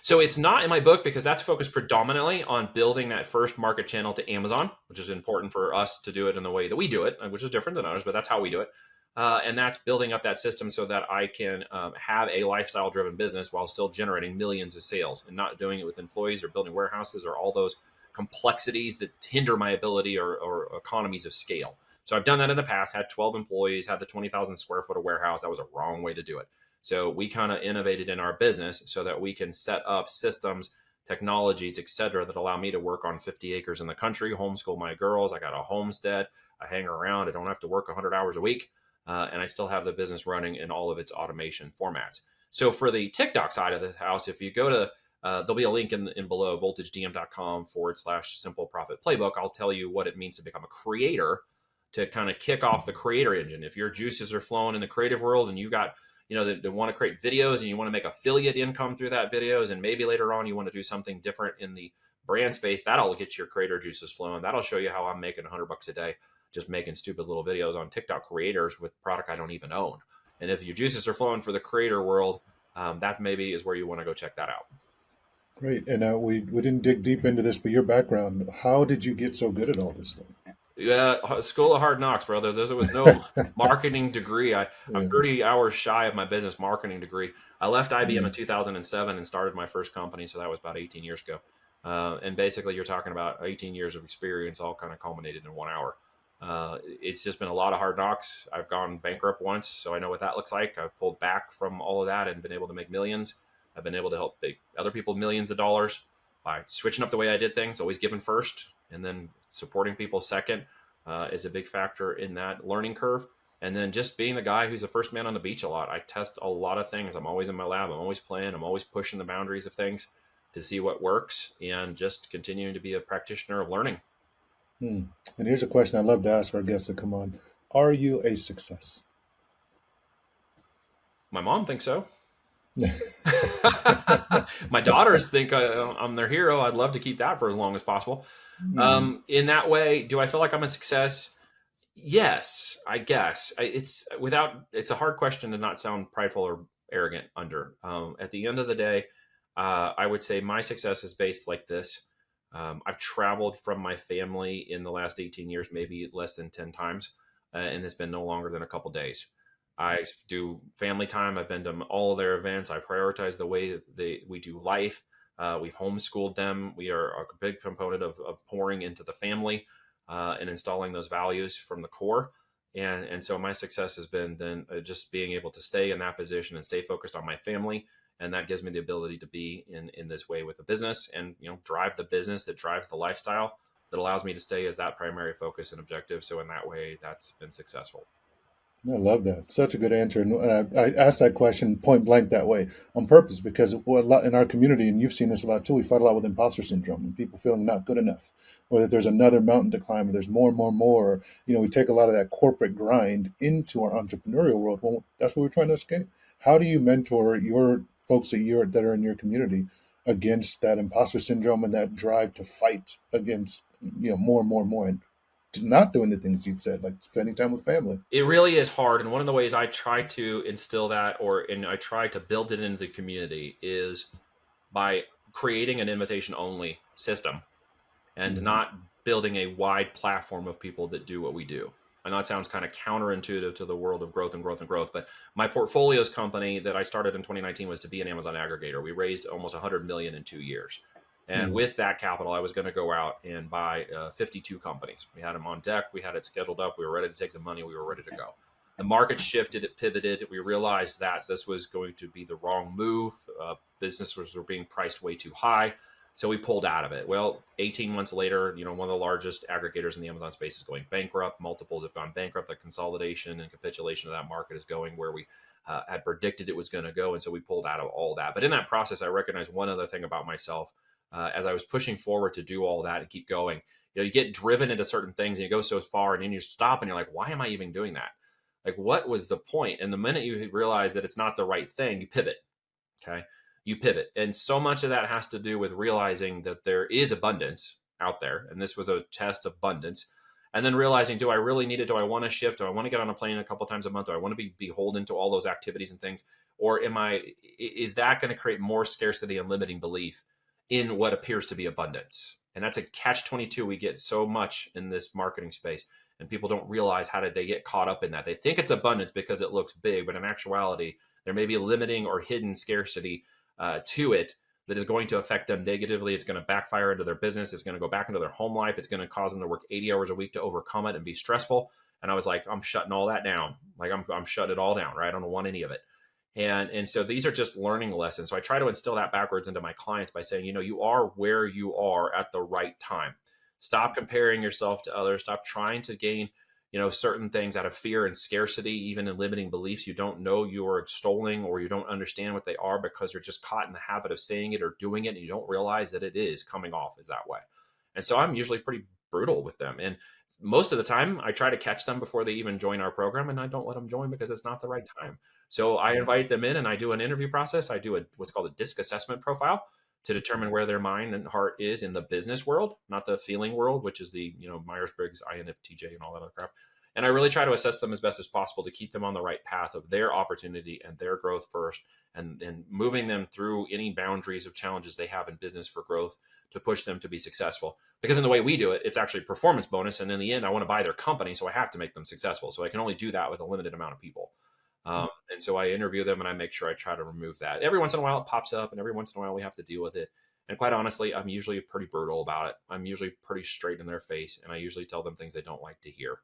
[SPEAKER 2] So it's not in my book, because that's focused predominantly on building that first market channel to Amazon, which is important for us to do it in the way that we do it, which is different than others, but that's how we do it. And that's building up that system so that I can have a lifestyle driven business while still generating millions of sales, and not doing it with employees or building warehouses or all those complexities that hinder my ability or economies of scale. So I've done that in the past, had 12 employees, had the 20,000 square foot of warehouse. That was a wrong way to do it. So we kind of innovated in our business so that we can set up systems, technologies, et cetera, that allow me to work on 50 acres in the country, homeschool my girls. I got a homestead. I hang around. I don't have to work 100 hours a week. And I still have the business running in all of its automation formats. So for the TikTok side of the house, if you go to, there'll be a link in below, voltagedm.com/simple profit playbook. I'll tell you what it means to become a creator, to kind of kick off the creator engine. If your juices are flowing in the creative world and you've got, they want to create videos and you want to make affiliate income through that videos, and maybe later on you want to do something different in the brand space, that'll get your creator juices flowing. That'll show you how I'm making $100 a day just making stupid little videos on TikTok creators with product I don't even own. And if your juices are flowing for the creator world, that maybe is where you want to go check that out.
[SPEAKER 1] Great. And we didn't dig deep into this, but your background, how did you get so good at all this stuff?
[SPEAKER 2] Yeah, school of hard knocks, brother. There was no marketing degree. I'm 30 hours shy of my business marketing degree. I left IBM in 2007 and started my first company. So that was about 18 years ago. And basically you're talking about 18 years of experience, all kind of culminated in 1 hour. It's just been a lot of hard knocks. I've gone bankrupt once, so I know what that looks like. I've pulled back from all of that and been able to make millions. I've been able to help other people millions of dollars by switching up the way I did things, always giving first, and then supporting people second is a big factor in that learning curve. And then just being the guy who's the first man on the beach a lot. I test a lot of things. I'm always in my lab. I'm always playing. I'm always pushing the boundaries of things to see what works, and just continuing to be a practitioner of learning.
[SPEAKER 1] And here's a question I love to ask our guests that come on. Are you a success?
[SPEAKER 2] My mom thinks so. My daughters think I'm their hero. I'd love to keep that for as long as possible. In that way, do I feel like I'm a success? Yes, I guess. It's a hard question to not sound prideful or arrogant under. At the end of the day, I would say my success is based like this. I've traveled from my family in the last 18 years, maybe less than 10 times, and it's been no longer than a couple days. I do family time. I've been to all of their events. I prioritize the way that we do life. We've homeschooled them. We are a big component of pouring into the family and installing those values from the core. And so my success has been then just being able to stay in that position and stay focused on my family. And that gives me the ability to be in this way with the business and, drive the business that drives the lifestyle that allows me to stay as that primary focus and objective. So in that way, that's been successful.
[SPEAKER 1] I love that. Such a good answer. And I asked that question point blank that way on purpose, because a lot in our community, and you've seen this a lot too, we fight a lot with imposter syndrome and people feeling not good enough, or that there's another mountain to climb, or there's more and more and more. We take a lot of that corporate grind into our entrepreneurial world. Well, that's what we're trying to escape. How do you mentor your folks that are in your community against that imposter syndrome and that drive to fight against, more and more and more, and not doing the things you'd said, like spending time with family?
[SPEAKER 2] It really is hard. And one of the ways I try to instill that, and I try to build it into the community, is by creating an invitation only system and not building a wide platform of people that do what we do. I know it sounds kind of counterintuitive to the world of growth and growth and growth, but my portfolios company that I started in 2019 was to be an Amazon aggregator. We raised almost 100 million in 2 years. And with that capital, I was going to go out and buy 52 companies. We had them on deck. We had it scheduled up. We were ready to take the money. We were ready to go. The market shifted. It pivoted. We realized that this was going to be the wrong move. Businesses were being priced way too high. So we pulled out of it. Well, 18 months later, one of the largest aggregators in the Amazon space is going bankrupt. Multiples have gone bankrupt. The consolidation and capitulation of that market is going where we had predicted it was going to go. And so we pulled out of all that. But in that process, I recognized one other thing about myself. As I was pushing forward to do all that and keep going, you get driven into certain things and you go so far and then you stop and you're like, why am I even doing that? Like, what was the point? And the minute you realize that it's not the right thing, you pivot. Okay. You pivot. And so much of that has to do with realizing that there is abundance out there. And this was a test of abundance. And then realizing, do I really need it? Do I want to shift? Do I want to get on a plane a couple times a month? Do I want to be beholden to all those activities and things? Or is that going to create more scarcity and limiting belief in what appears to be abundance? And that's a catch-22 we get so much in this marketing space. And people don't realize how did they get caught up in that. They think it's abundance because it looks big, but in actuality, there may be a limiting or hidden scarcity to it that is going to affect them negatively. It's going to backfire into their business. It's going to go back into their home life. It's going to cause them to work 80 hours a week to overcome it and be stressful. And I was like, I'm shutting all that down. Like I'm shutting it all down, right? I don't want any of it. And so these are just learning lessons. So I try to instill that backwards into my clients by saying, you are where you are at the right time. Stop comparing yourself to others. Stop trying to gain certain things out of fear and scarcity, even in limiting beliefs you don't know you are extolling or you don't understand what they are because you're just caught in the habit of saying it or doing it and you don't realize that it is coming off as that way. And so I'm usually pretty brutal with them. And most of the time I try to catch them before they even join our program, and I don't let them join because it's not the right time. So I invite them in and I do an interview process. I do what's called a DISC assessment profile to determine where their mind and heart is in the business world, not the feeling world, which is the, Myers-Briggs, INFTJ, and all that other crap. And I really try to assess them as best as possible to keep them on the right path of their opportunity and their growth first, and moving them through any boundaries of challenges they have in business for growth to push them to be successful. Because in the way we do it, it's actually performance bonus. And in the end, I want to buy their company, so I have to make them successful. So I can only do that with a limited amount of people. And so I interview them and I make sure I try to remove that. Every once in a while it pops up and every once in a while we have to deal with it. And quite honestly, I'm usually pretty brutal about it. I'm usually pretty straight in their face, and I usually tell them things they don't like to hear.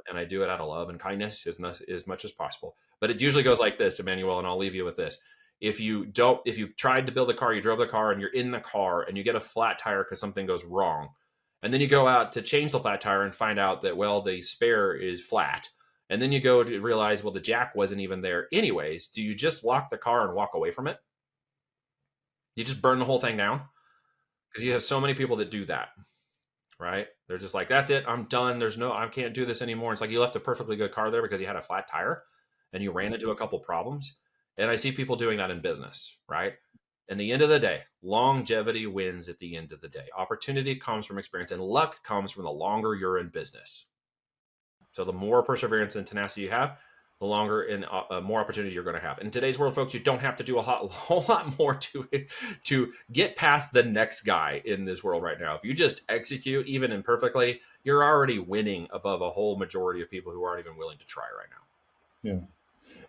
[SPEAKER 2] And I do it out of love and kindness as much as possible. But it usually goes like this, Emmanuel, and I'll leave you with this. If you tried to build a car, you drove the car and you're in the car and you get a flat tire because something goes wrong. And then you go out to change the flat tire and find out that, well, the spare is flat. And then you go to realize, well, the jack wasn't even there anyways. Do you just lock the car and walk away from it? You just burn the whole thing down? Because you have so many people that do that, right? They're just like, that's it. I'm done. I can't do this anymore. It's like you left a perfectly good car there because you had a flat tire and you ran into a couple problems. And I see people doing that in business, right? In the end of the day, longevity wins at the end of the day. Opportunity comes from experience, and luck comes from the longer you're in business. So the more perseverance and tenacity you have, the longer and more opportunity you're going to have. In today's world, folks, you don't have to do a whole lot more to get past the next guy in this world right now. If you just execute, even imperfectly, you're already winning above a whole majority of people who aren't even willing to try right now.
[SPEAKER 1] Yeah.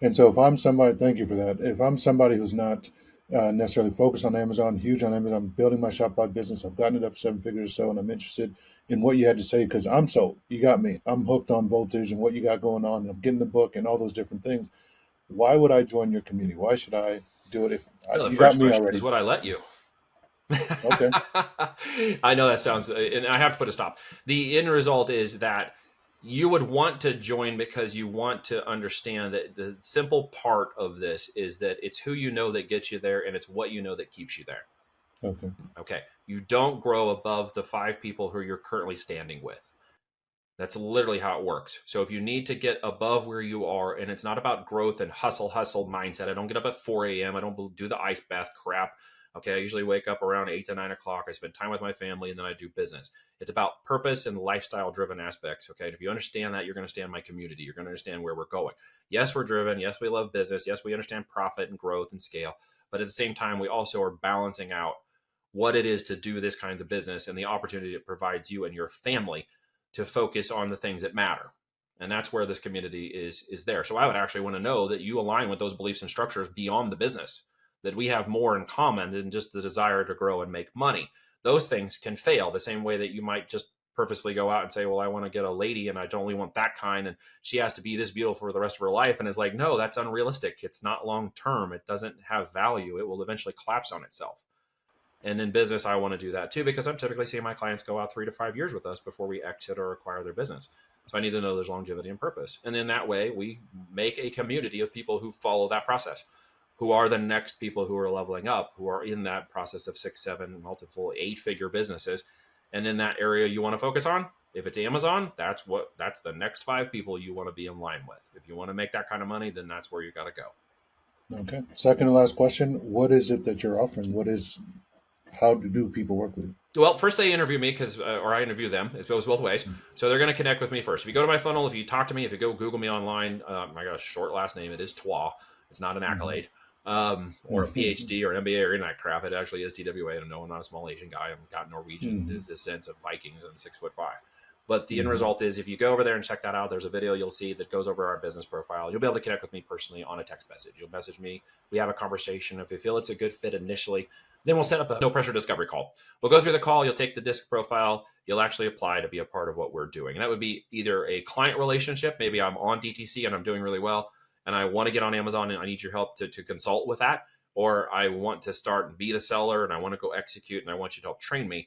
[SPEAKER 1] And so if I'm somebody, thank you for that. If I'm somebody who's not necessarily focused on Amazon, huge on Amazon, building my Shopify business, I've gotten it up 7 figures or so, and I'm interested in what you had to say because I'm sold. You got me. I'm hooked on voltage and what you got going on. And I'm getting the book and all those different things. Why would I join your community? Why should I do it if
[SPEAKER 2] Well, the
[SPEAKER 1] you got
[SPEAKER 2] first
[SPEAKER 1] me
[SPEAKER 2] question
[SPEAKER 1] already?
[SPEAKER 2] is, would I let you?
[SPEAKER 1] Okay.
[SPEAKER 2] I know that sounds, and I have to put a stop. The end result is that you would want to join because you want to understand that the simple part of this is that it's who you know that gets you there, and it's what you know that keeps you there.
[SPEAKER 1] Okay.
[SPEAKER 2] Okay. You don't grow above the 5 people who you're currently standing with. That's literally how it works. So if you need to get above where you are, and it's not about growth and hustle mindset. I don't get up at 4 a.m. I don't do the ice bath crap. Okay. I usually wake up around 8 to 9 o'clock. I spend time with my family, and then I do business. It's about purpose and lifestyle driven aspects. Okay. And if you understand that, you're going to understand my community. You're going to understand where we're going. Yes, we're driven. Yes, we love business. Yes, we understand profit and growth and scale. But at the same time, we also are balancing out what it is to do this kind of business and the opportunity it provides you and your family to focus on the things that matter. And that's where this community is there. So I would actually want to know that you align with those beliefs and structures beyond the business, that we have more in common than just the desire to grow and make money. Those things can fail the same way that you might just purposely go out and say, well, I want to get a lady and I only want that kind, and she has to be this beautiful for the rest of her life. And it's like, no, that's unrealistic. It's not long term. It doesn't have value. It will eventually collapse on itself. And in business, I want to do that too, because I'm typically seeing my clients go out 3 to 5 years with us before we exit or acquire their business. So I need to know there's longevity and purpose. And then that way we make a community of people who follow that process, who are the next people who are leveling up, who are in that process of 6, 7, multiple 8-figure businesses. And in that area you want to focus on, if it's Amazon, that's the next 5 people you want to be in line with. If you want to make that kind of money, then that's where you got to go.
[SPEAKER 1] Okay. Second and last question: what is it that you're offering? How do people work with you?
[SPEAKER 2] Well, first they interview me or I interview them. It goes both ways. So they're going to connect with me first. If you go to my funnel, if you talk to me, if you go Google me online, I got a short last name. It is Twa. It's not an accolade, or a PhD or an MBA or any of that crap. It actually is TWA. And no, I'm not a small Asian guy. I've got Norwegian. Is this sense of Vikings and 6'5". But the end result is, if you go over there and check that out, there's a video you'll see that goes over our business profile. You'll be able to connect with me personally on a text message. You'll message me. We have a conversation. If you feel it's a good fit initially, then we'll set up a no pressure discovery call. We'll go through the call. You'll take the disc profile. You'll actually apply to be a part of what we're doing. And that would be either a client relationship. Maybe I'm on DTC and I'm doing really well, and I want to get on Amazon and I need your help to consult with that. Or I want to start and be the seller and I want to go execute and I want you to help train me.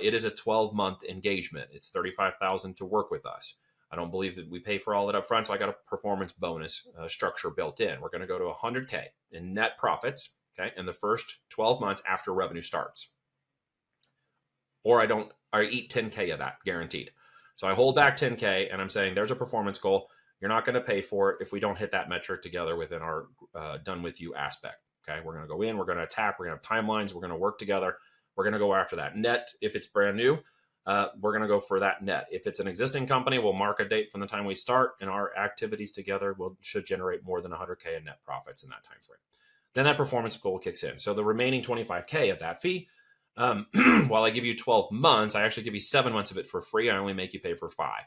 [SPEAKER 2] It is a 12-month engagement. It's $35,000 to work with us. I don't believe that we pay for all that up front, so I got a performance bonus structure built in. We're going to go to 100K in net profits, okay, in the first 12 months after revenue starts. Or I eat 10K of that, guaranteed. So I hold back 10K, and I'm saying there's a performance goal. You're not going to pay for it if we don't hit that metric together within our done with you aspect. Okay, we're going to go in, we're going to attack, we're going to have timelines, we're going to work together. We're going to go after that net. If it's brand new, we're going to go for that net. If it's an existing company, we'll mark a date from the time we start, and our activities together should generate more than 100K in net profits in that time frame. Then that performance goal kicks in. So the remaining 25K of that fee, while I give you 12 months, I actually give you 7 months of it for free. I only make you pay for 5.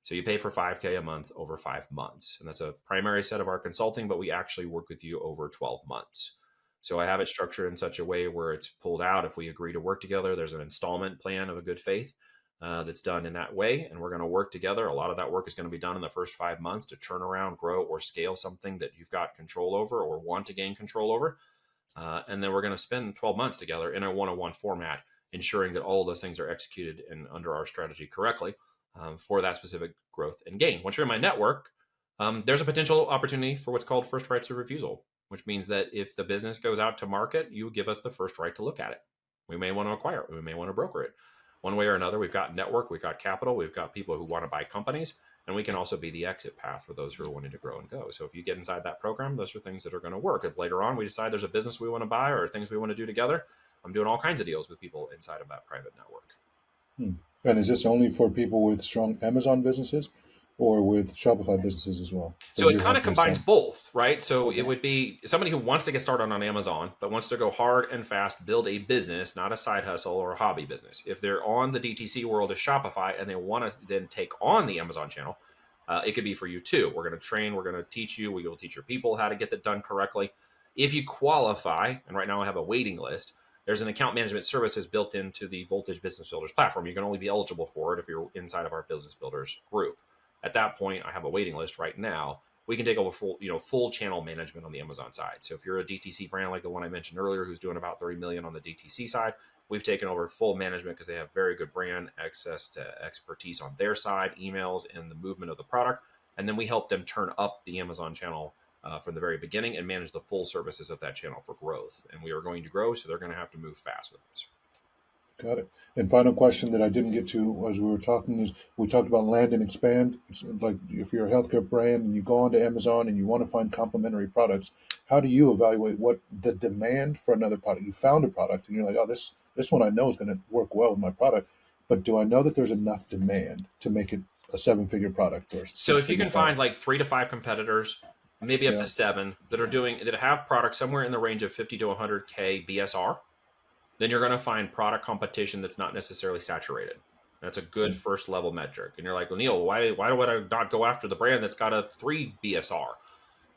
[SPEAKER 2] So you pay for 5K a month over 5 months. And that's a primary set of our consulting, but we actually work with you over 12 months. So I have it structured in such a way where it's pulled out. If we agree to work together, there's an installment plan of a good faith that's done in that way. And we're going to work together. A lot of that work is going to be done in the first 5 months to turn around, grow, or scale something that you've got control over or want to gain control over. And then we're going to spend 12 months together in a one-on-one format, ensuring that all of those things are executed and under our strategy correctly for that specific growth and gain. Once you're in my network, there's a potential opportunity for what's called first rights of refusal, which means that if the business goes out to market, you give us the first right to look at it. We may want to acquire it. We may want to broker it. One way or another, we've got network, we've got capital, we've got people who want to buy companies, and we can also be the exit path for those who are wanting to grow and go. So if you get inside that program, those are things that are going to work. If later on we decide there's a business we want to buy or things we want to do together, I'm doing all kinds of deals with people inside of that private network.
[SPEAKER 1] And is this only for people with strong Amazon businesses or with Shopify businesses as well?
[SPEAKER 2] So it kind of combines both, right? So
[SPEAKER 1] Okay.
[SPEAKER 2] It would be somebody who wants to get started on Amazon, but wants to go hard and fast, build a business, not a side hustle or a hobby business. If they're on the DTC world of Shopify and they want to then take on the Amazon channel, it could be for you too. We're going to train, we're going to teach you, we will teach your people how to get that done correctly. If you qualify, and right now I have a waiting list, there's an account management services built into the Voltage Business Builders platform. You can only be eligible for it if you're inside of our Business Builders group. At that point, I have a waiting list right now. We can take over full channel management on the Amazon side. So if you're a DTC brand like the one I mentioned earlier, who's doing about 30 million on the DTC side, we've taken over full management because they have very good brand access to expertise on their side, emails, and the movement of the product. And then we help them turn up the Amazon channel from the very beginning and manage the full services of that channel for growth. And we are going to grow, so they're going to have to move fast with us.
[SPEAKER 1] Got it. And final question that I didn't get to as we were talking is we talked about land and expand. It's like if you're a healthcare brand and you go onto Amazon and you want to find complementary products, how do you evaluate what the demand for another product? You found a product and you're like, oh, this one I know is going to work well with my product, but do I know that there's enough demand to make it a 7-figure product or
[SPEAKER 2] So if you can find
[SPEAKER 1] product?
[SPEAKER 2] like 3 to 5 competitors, maybe up to 7 that have products somewhere in the range of 50 to 100K BSR, then you're going to find product competition that's not necessarily saturated. That's a good first level metric. And you're like, well, Neil, why would I not go after the brand that's got a 3 BSR?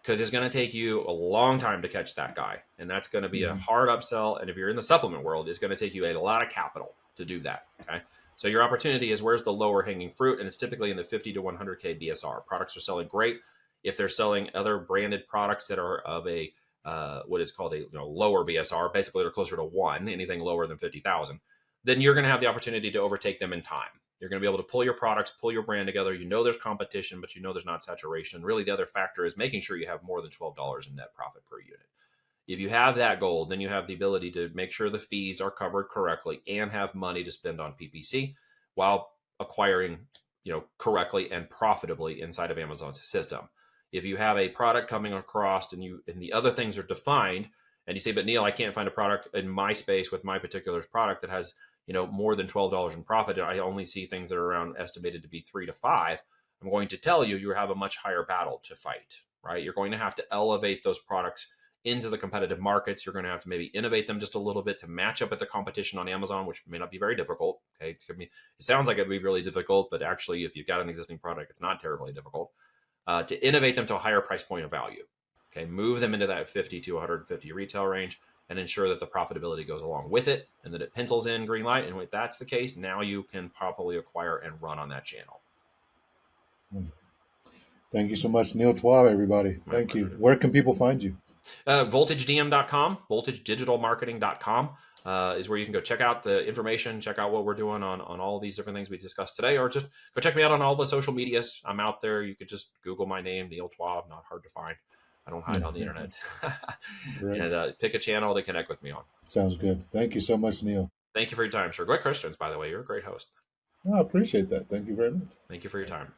[SPEAKER 2] Because it's going to take you a long time to catch that guy. And that's going to be a hard upsell. And if you're in the supplement world, it's going to take you a lot of capital to do that. Okay. So your opportunity is where's the lower hanging fruit? And it's typically in the 50 to 100K BSR. Products are selling great. If they're selling other branded products that are of a what is called a lower BSR. Basically, they're closer to 1, anything lower than 50,000. Then you're going to have the opportunity to overtake them in time. You're going to be able to pull your products, pull your brand together. There's competition, but there's not saturation. Really, the other factor is making sure you have more than $12 in net profit per unit. If you have that goal, then you have the ability to make sure the fees are covered correctly and have money to spend on PPC while acquiring, correctly and profitably inside of Amazon's system. If you have a product coming across and the other things are defined, and you say, but Neil, I can't find a product in my space with my particular product that has, more than $12 in profit. I only see things that are around estimated to be 3 to 5. I'm going to tell you have a much higher battle to fight, right? You're going to have to elevate those products into the competitive markets. You're going to have to maybe innovate them just a little bit to match up with the competition on Amazon, which may not be very difficult. Okay. It sounds like it'd be really difficult, but actually, if you've got an existing product, it's not terribly difficult to innovate them to a higher price point of value. Okay. Move them into that 50 to 150 retail range and ensure that the profitability goes along with it and that it pencils in green light. And if that's the case, now you can properly acquire and run on that channel.
[SPEAKER 1] Thank you so much, Neil Twa, everybody. Thank you. Where can people find you?
[SPEAKER 2] VoltageDM.com, VoltageDigitalMarketing.com is where you can go check out the information, check out what we're doing on all these different things we discussed today, or just go check me out on all the social medias. I'm out there. You could just Google my name, Neil Twa. Not hard to find. I don't hide on the internet. Right. And pick a channel to connect with me on.
[SPEAKER 1] Sounds good. Thank you so much, Neil.
[SPEAKER 2] Thank you for your time, sir. Great questions, by the way. You're a great host.
[SPEAKER 1] I appreciate that. Thank you very much.
[SPEAKER 2] Thank you for your time.